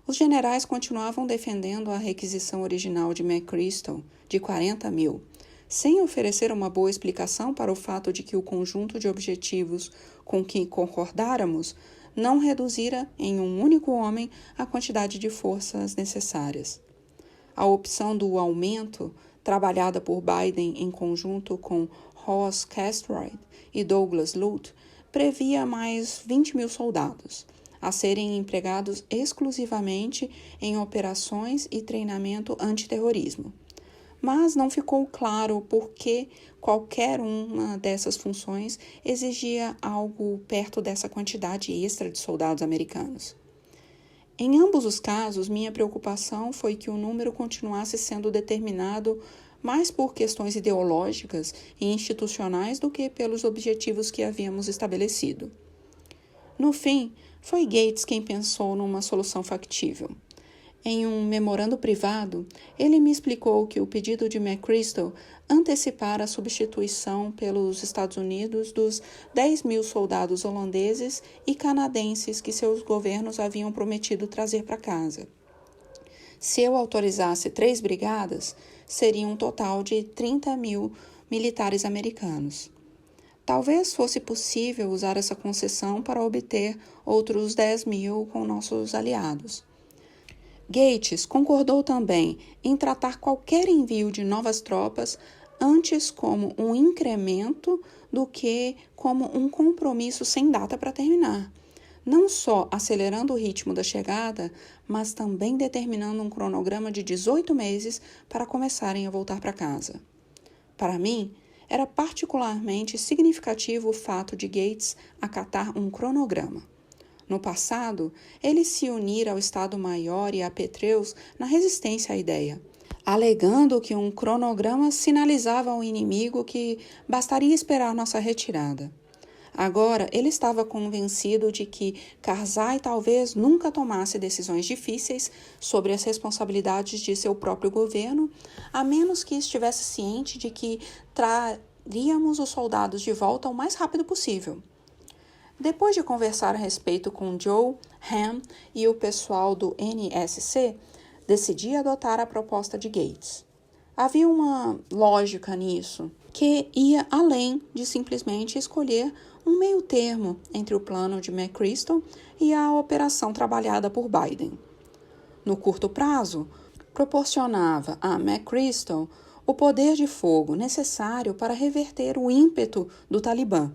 [SPEAKER 1] Os generais continuavam defendendo a requisição original de McChrystal, de 40 mil, sem oferecer uma boa explicação para o fato de que o conjunto de objetivos com que concordáramos não reduzira em um único homem a quantidade de forças necessárias. A opção do aumento, trabalhada por Biden em conjunto com Ross Castroyd e Douglas Lute, previa mais 20 mil soldados, a serem empregados exclusivamente em operações e treinamento antiterrorismo. Mas não ficou claro por que qualquer uma dessas funções exigia algo perto dessa quantidade extra de soldados americanos. Em ambos os casos, minha preocupação foi que o número continuasse sendo determinado mais por questões ideológicas e institucionais do que pelos objetivos que havíamos estabelecido. No fim, foi Gates quem pensou numa solução factível. Em um memorando privado, ele me explicou que o pedido de McChrystal antecipara a substituição pelos Estados Unidos dos 10 mil soldados holandeses e canadenses que seus governos haviam prometido trazer para casa. Se eu autorizasse 3 brigadas, seria um total de 30 mil militares americanos. Talvez fosse possível usar essa concessão para obter outros 10 mil com nossos aliados. Gates concordou também em tratar qualquer envio de novas tropas antes como um incremento do que como um compromisso sem data para terminar, não só acelerando o ritmo da chegada, mas também determinando um cronograma de 18 meses para começarem a voltar para casa. Para mim, era particularmente significativo o fato de Gates acatar um cronograma. No passado, ele se unira ao Estado-Maior e a Petreus na resistência à ideia, alegando que um cronograma sinalizava ao inimigo que bastaria esperar nossa retirada. Agora, ele estava convencido de que Karzai talvez nunca tomasse decisões difíceis sobre as responsabilidades de seu próprio governo, a menos que estivesse ciente de que traríamos os soldados de volta o mais rápido possível. Depois de conversar a respeito com Joe, Ham e o pessoal do NSC, decidi adotar a proposta de Gates. Havia uma lógica nisso, que ia além de simplesmente escolher um meio termo entre o plano de McChrystal e a operação trabalhada por Biden. No curto prazo, proporcionava a McChrystal o poder de fogo necessário para reverter o ímpeto do Talibã,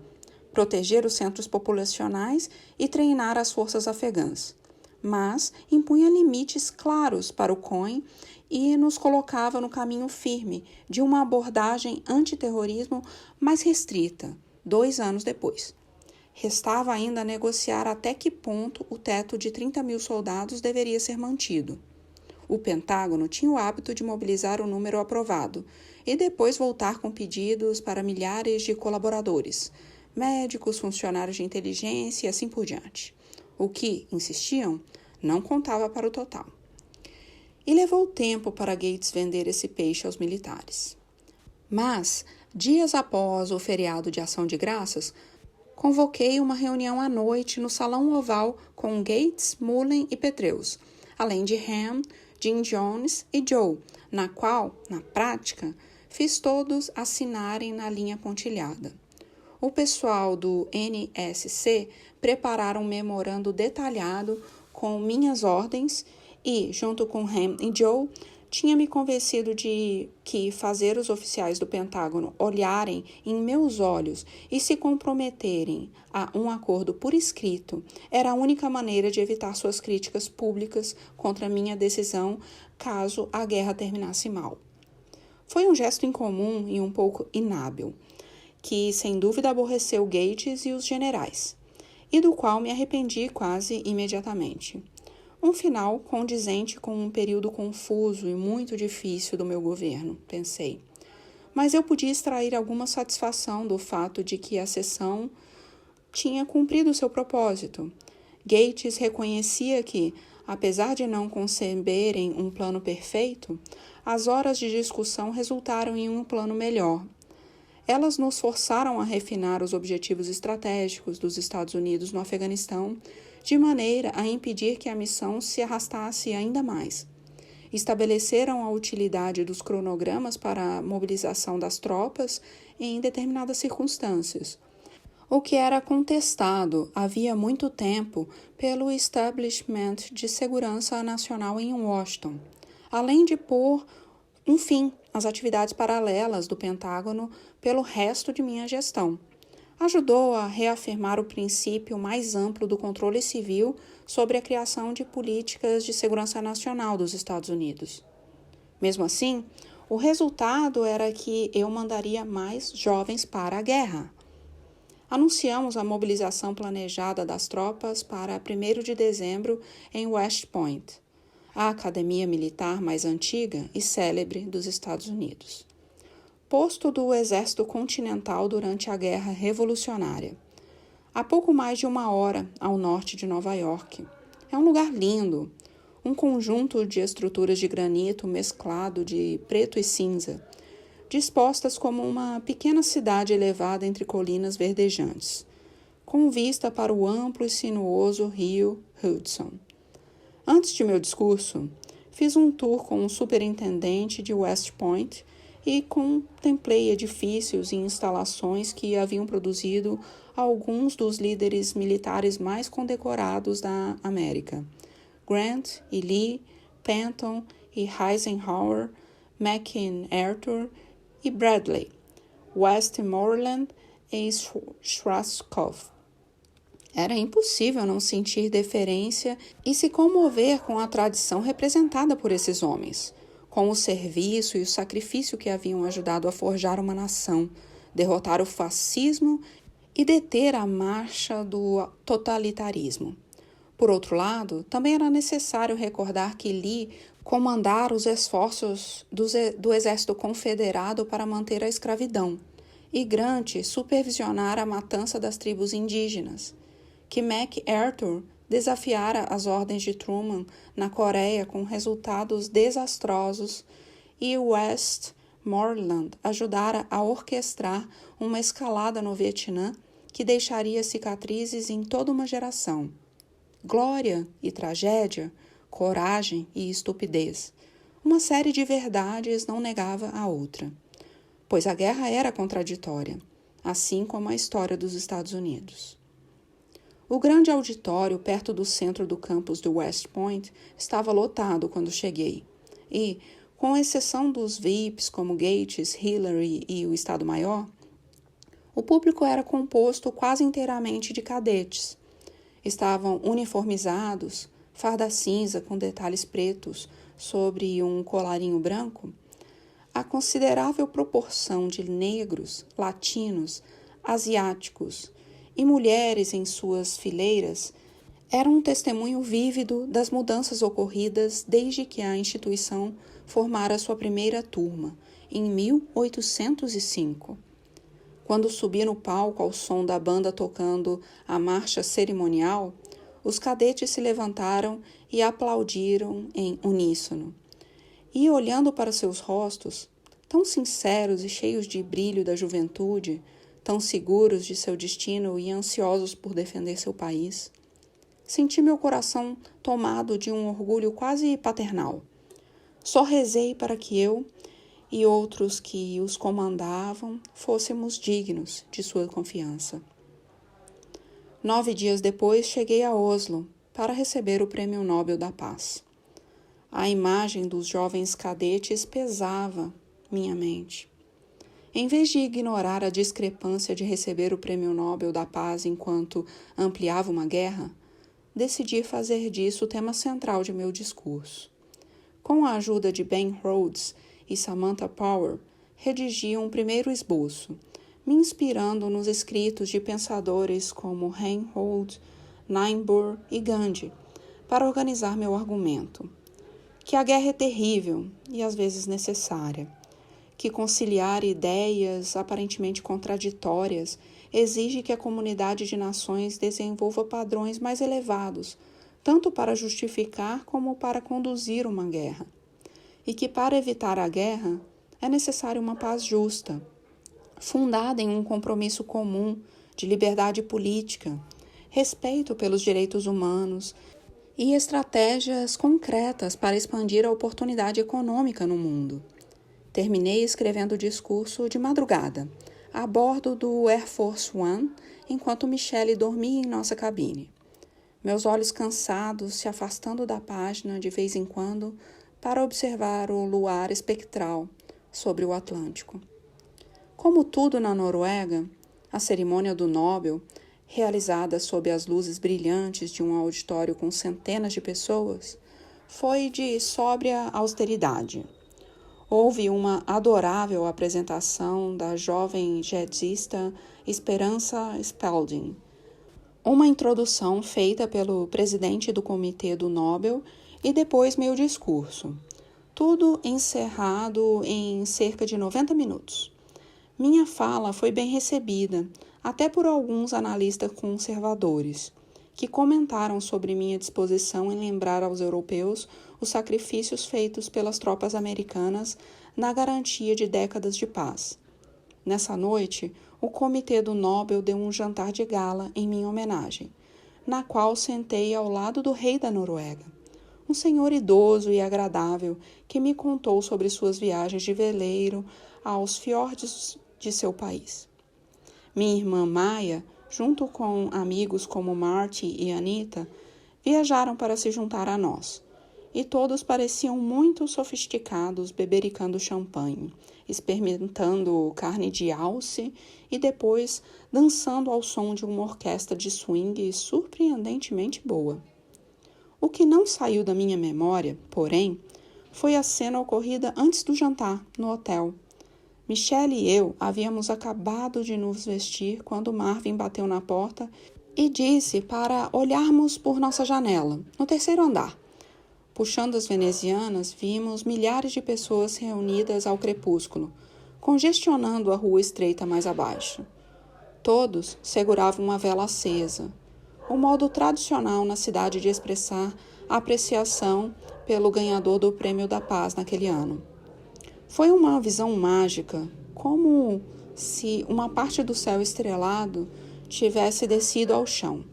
[SPEAKER 1] proteger os centros populacionais e treinar as forças afegãs, mas impunha limites claros para o COIN e nos colocava no caminho firme de uma abordagem antiterrorismo mais restrita, 2 anos depois. Restava ainda negociar até que ponto o teto de 30 mil soldados deveria ser mantido. O Pentágono tinha o hábito de mobilizar o número aprovado e depois voltar com pedidos para milhares de colaboradores, médicos, funcionários de inteligência e assim por diante. O que, insistiam, não contava para o total. E levou tempo para Gates vender esse peixe aos militares. Mas, dias após o feriado de Ação de Graças, convoquei uma reunião à noite no Salão Oval com Gates, Mullen e Petreus, além de Ham, Jim Jones e Joe, na qual, na prática, fiz todos assinarem na linha pontilhada. O pessoal do NSC prepararam um memorando detalhado com minhas ordens e, junto com Ham e Joe, tinha me convencido de que fazer os oficiais do Pentágono olharem em meus olhos e se comprometerem a um acordo por escrito era a única maneira de evitar suas críticas públicas contra minha decisão caso a guerra terminasse mal. Foi um gesto incomum e um pouco inábil, que sem dúvida aborreceu Gates e os generais, e do qual me arrependi quase imediatamente. Um final condizente com um período confuso e muito difícil do meu governo, pensei. Mas eu podia extrair alguma satisfação do fato de que a sessão tinha cumprido seu propósito. Gates reconhecia que, apesar de não conceberem um plano perfeito, as horas de discussão resultaram em um plano melhor. Elas nos forçaram a refinar os objetivos estratégicos dos Estados Unidos no Afeganistão, de maneira a impedir que a missão se arrastasse ainda mais. Estabeleceram a utilidade dos cronogramas para a mobilização das tropas em determinadas circunstâncias, o que era contestado havia muito tempo pelo Establishment de Segurança Nacional em Washington, além de pôr um fim às atividades paralelas do Pentágono pelo resto de minha gestão. Ajudou a reafirmar o princípio mais amplo do controle civil sobre a criação de políticas de segurança nacional dos Estados Unidos. Mesmo assim, o resultado era que eu mandaria mais jovens para a guerra. Anunciamos a mobilização planejada das tropas para 1º de dezembro em West Point, a academia militar mais antiga e célebre dos Estados Unidos. Posto do Exército Continental durante a Guerra Revolucionária, a pouco mais de 1 hora ao norte de Nova York. É um lugar lindo, um conjunto de estruturas de granito mesclado de preto e cinza, dispostas como uma pequena cidade elevada entre colinas verdejantes, com vista para o amplo e sinuoso rio Hudson. Antes de meu discurso, fiz um tour com o superintendente de West Point e contemplei edifícios e instalações que haviam produzido alguns dos líderes militares mais condecorados da América: Grant e Lee, Patton e Eisenhower, MacArthur e Bradley, Westmoreland e Schwarzkopf. Era impossível não sentir deferência e se comover com a tradição representada por esses homens, com o serviço e o sacrifício que haviam ajudado a forjar uma nação, derrotar o fascismo e deter a marcha do totalitarismo. Por outro lado, também era necessário recordar que Lee comandara os esforços do exército confederado para manter a escravidão, e Grant supervisionara a matança das tribos indígenas, que MacArthur desafiara as ordens de Truman na Coreia com resultados desastrosos e Westmoreland ajudara a orquestrar uma escalada no Vietnã que deixaria cicatrizes em toda uma geração. Glória e tragédia, coragem e estupidez. Uma série de verdades não negava a outra, pois a guerra era contraditória, assim como a história dos Estados Unidos. O grande auditório perto do centro do campus do West Point estava lotado quando cheguei, e, com exceção dos VIPs como Gates, Hillary e o Estado-Maior, o público era composto quase inteiramente de cadetes. Estavam uniformizados, farda cinza com detalhes pretos sobre um colarinho branco. A considerável proporção de negros, latinos, asiáticos e mulheres em suas fileiras era um testemunho vívido das mudanças ocorridas desde que a instituição formara sua primeira turma, em 1805. Quando subi no palco ao som da banda tocando a marcha cerimonial, os cadetes se levantaram e aplaudiram em uníssono. E olhando para seus rostos, tão sinceros e cheios de brilho da juventude, tão seguros de seu destino e ansiosos por defender seu país, senti meu coração tomado de um orgulho quase paternal. Só rezei para que eu e outros que os comandavam fôssemos dignos de sua confiança. 9 dias depois cheguei a Oslo para receber o Prêmio Nobel da Paz. A imagem dos jovens cadetes pesava minha mente. Em vez de ignorar a discrepância de receber o Prêmio Nobel da Paz enquanto ampliava uma guerra, decidi fazer disso o tema central de meu discurso. Com a ajuda de Ben Rhodes e Samantha Power, redigi um primeiro esboço, me inspirando nos escritos de pensadores como Reinhold, Niebuhr e Gandhi, para organizar meu argumento. Que a guerra é terrível e às vezes necessária, que conciliar ideias aparentemente contraditórias exige que a comunidade de nações desenvolva padrões mais elevados, tanto para justificar como para conduzir uma guerra, e que para evitar a guerra é necessária uma paz justa, fundada em um compromisso comum de liberdade política, respeito pelos direitos humanos e estratégias concretas para expandir a oportunidade econômica no mundo. Terminei escrevendo o discurso de madrugada, a bordo do Air Force One, enquanto Michelle dormia em nossa cabine. Meus olhos cansados se afastando da página de vez em quando para observar o luar espectral sobre o Atlântico. Como tudo na Noruega, a cerimônia do Nobel, realizada sob as luzes brilhantes de um auditório com centenas de pessoas, foi de sóbria austeridade. Houve uma adorável apresentação da jovem jazzista Esperança Spalding, uma introdução feita pelo presidente do Comitê do Nobel e depois meu discurso. Tudo encerrado em cerca de 90 minutos. Minha fala foi bem recebida, até por alguns analistas conservadores, que comentaram sobre minha disposição em lembrar aos europeus os sacrifícios feitos pelas tropas americanas na garantia de décadas de paz. Nessa noite, o Comitê do Nobel deu um jantar de gala em minha homenagem, na qual sentei ao lado do rei da Noruega, um senhor idoso e agradável que me contou sobre suas viagens de veleiro aos fiordes de seu país. Minha irmã Maia, junto com amigos como Marty e Anita, viajaram para se juntar a nós, e todos pareciam muito sofisticados bebericando champanhe, experimentando carne de alce e depois dançando ao som de uma orquestra de swing surpreendentemente boa. O que não saiu da minha memória, porém, foi a cena ocorrida antes do jantar, no hotel. Michelle e eu havíamos acabado de nos vestir quando Marvin bateu na porta e disse para olharmos por nossa janela, no terceiro andar. Puxando as venezianas, vimos milhares de pessoas reunidas ao crepúsculo, congestionando a rua estreita mais abaixo. Todos seguravam uma vela acesa, o modo tradicional na cidade de expressar a apreciação pelo ganhador do Prêmio da Paz naquele ano. Foi uma visão mágica, como se uma parte do céu estrelado tivesse descido ao chão.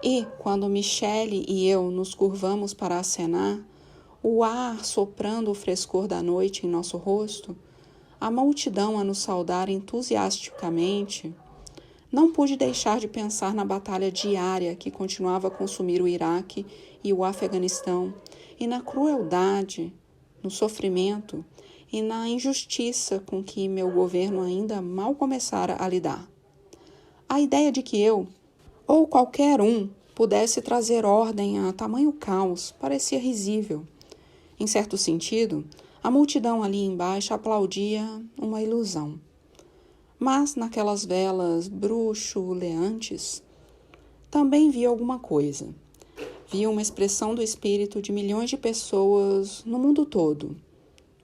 [SPEAKER 1] E, quando Michelle e eu nos curvamos para acenar, o ar soprando o frescor da noite em nosso rosto, a multidão a nos saudar entusiasticamente, não pude deixar de pensar na batalha diária que continuava a consumir o Iraque e o Afeganistão, e na crueldade, no sofrimento e na injustiça com que meu governo ainda mal começara a lidar. A ideia de que eu, ou qualquer um, pudesse trazer ordem a tamanho caos parecia risível. Em certo sentido, a multidão ali embaixo aplaudia uma ilusão. Mas naquelas velas bruxuleantes, também vi alguma coisa. Vi uma expressão do espírito de milhões de pessoas no mundo todo.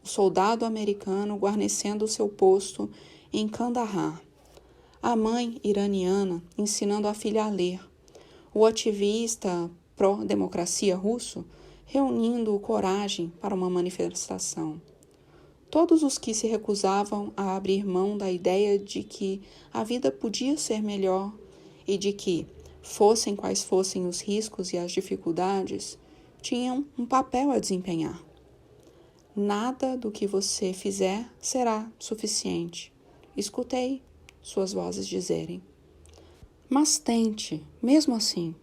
[SPEAKER 1] O soldado americano guarnecendo seu posto em Kandahar. A mãe iraniana ensinando a filha a ler. O ativista pró-democracia russo reunindo coragem para uma manifestação. Todos os que se recusavam a abrir mão da ideia de que a vida podia ser melhor e de que, fossem quais fossem os riscos e as dificuldades, tinham um papel a desempenhar. Nada do que você fizer será suficiente. Escutei suas vozes dizerem. Mas tente, mesmo assim.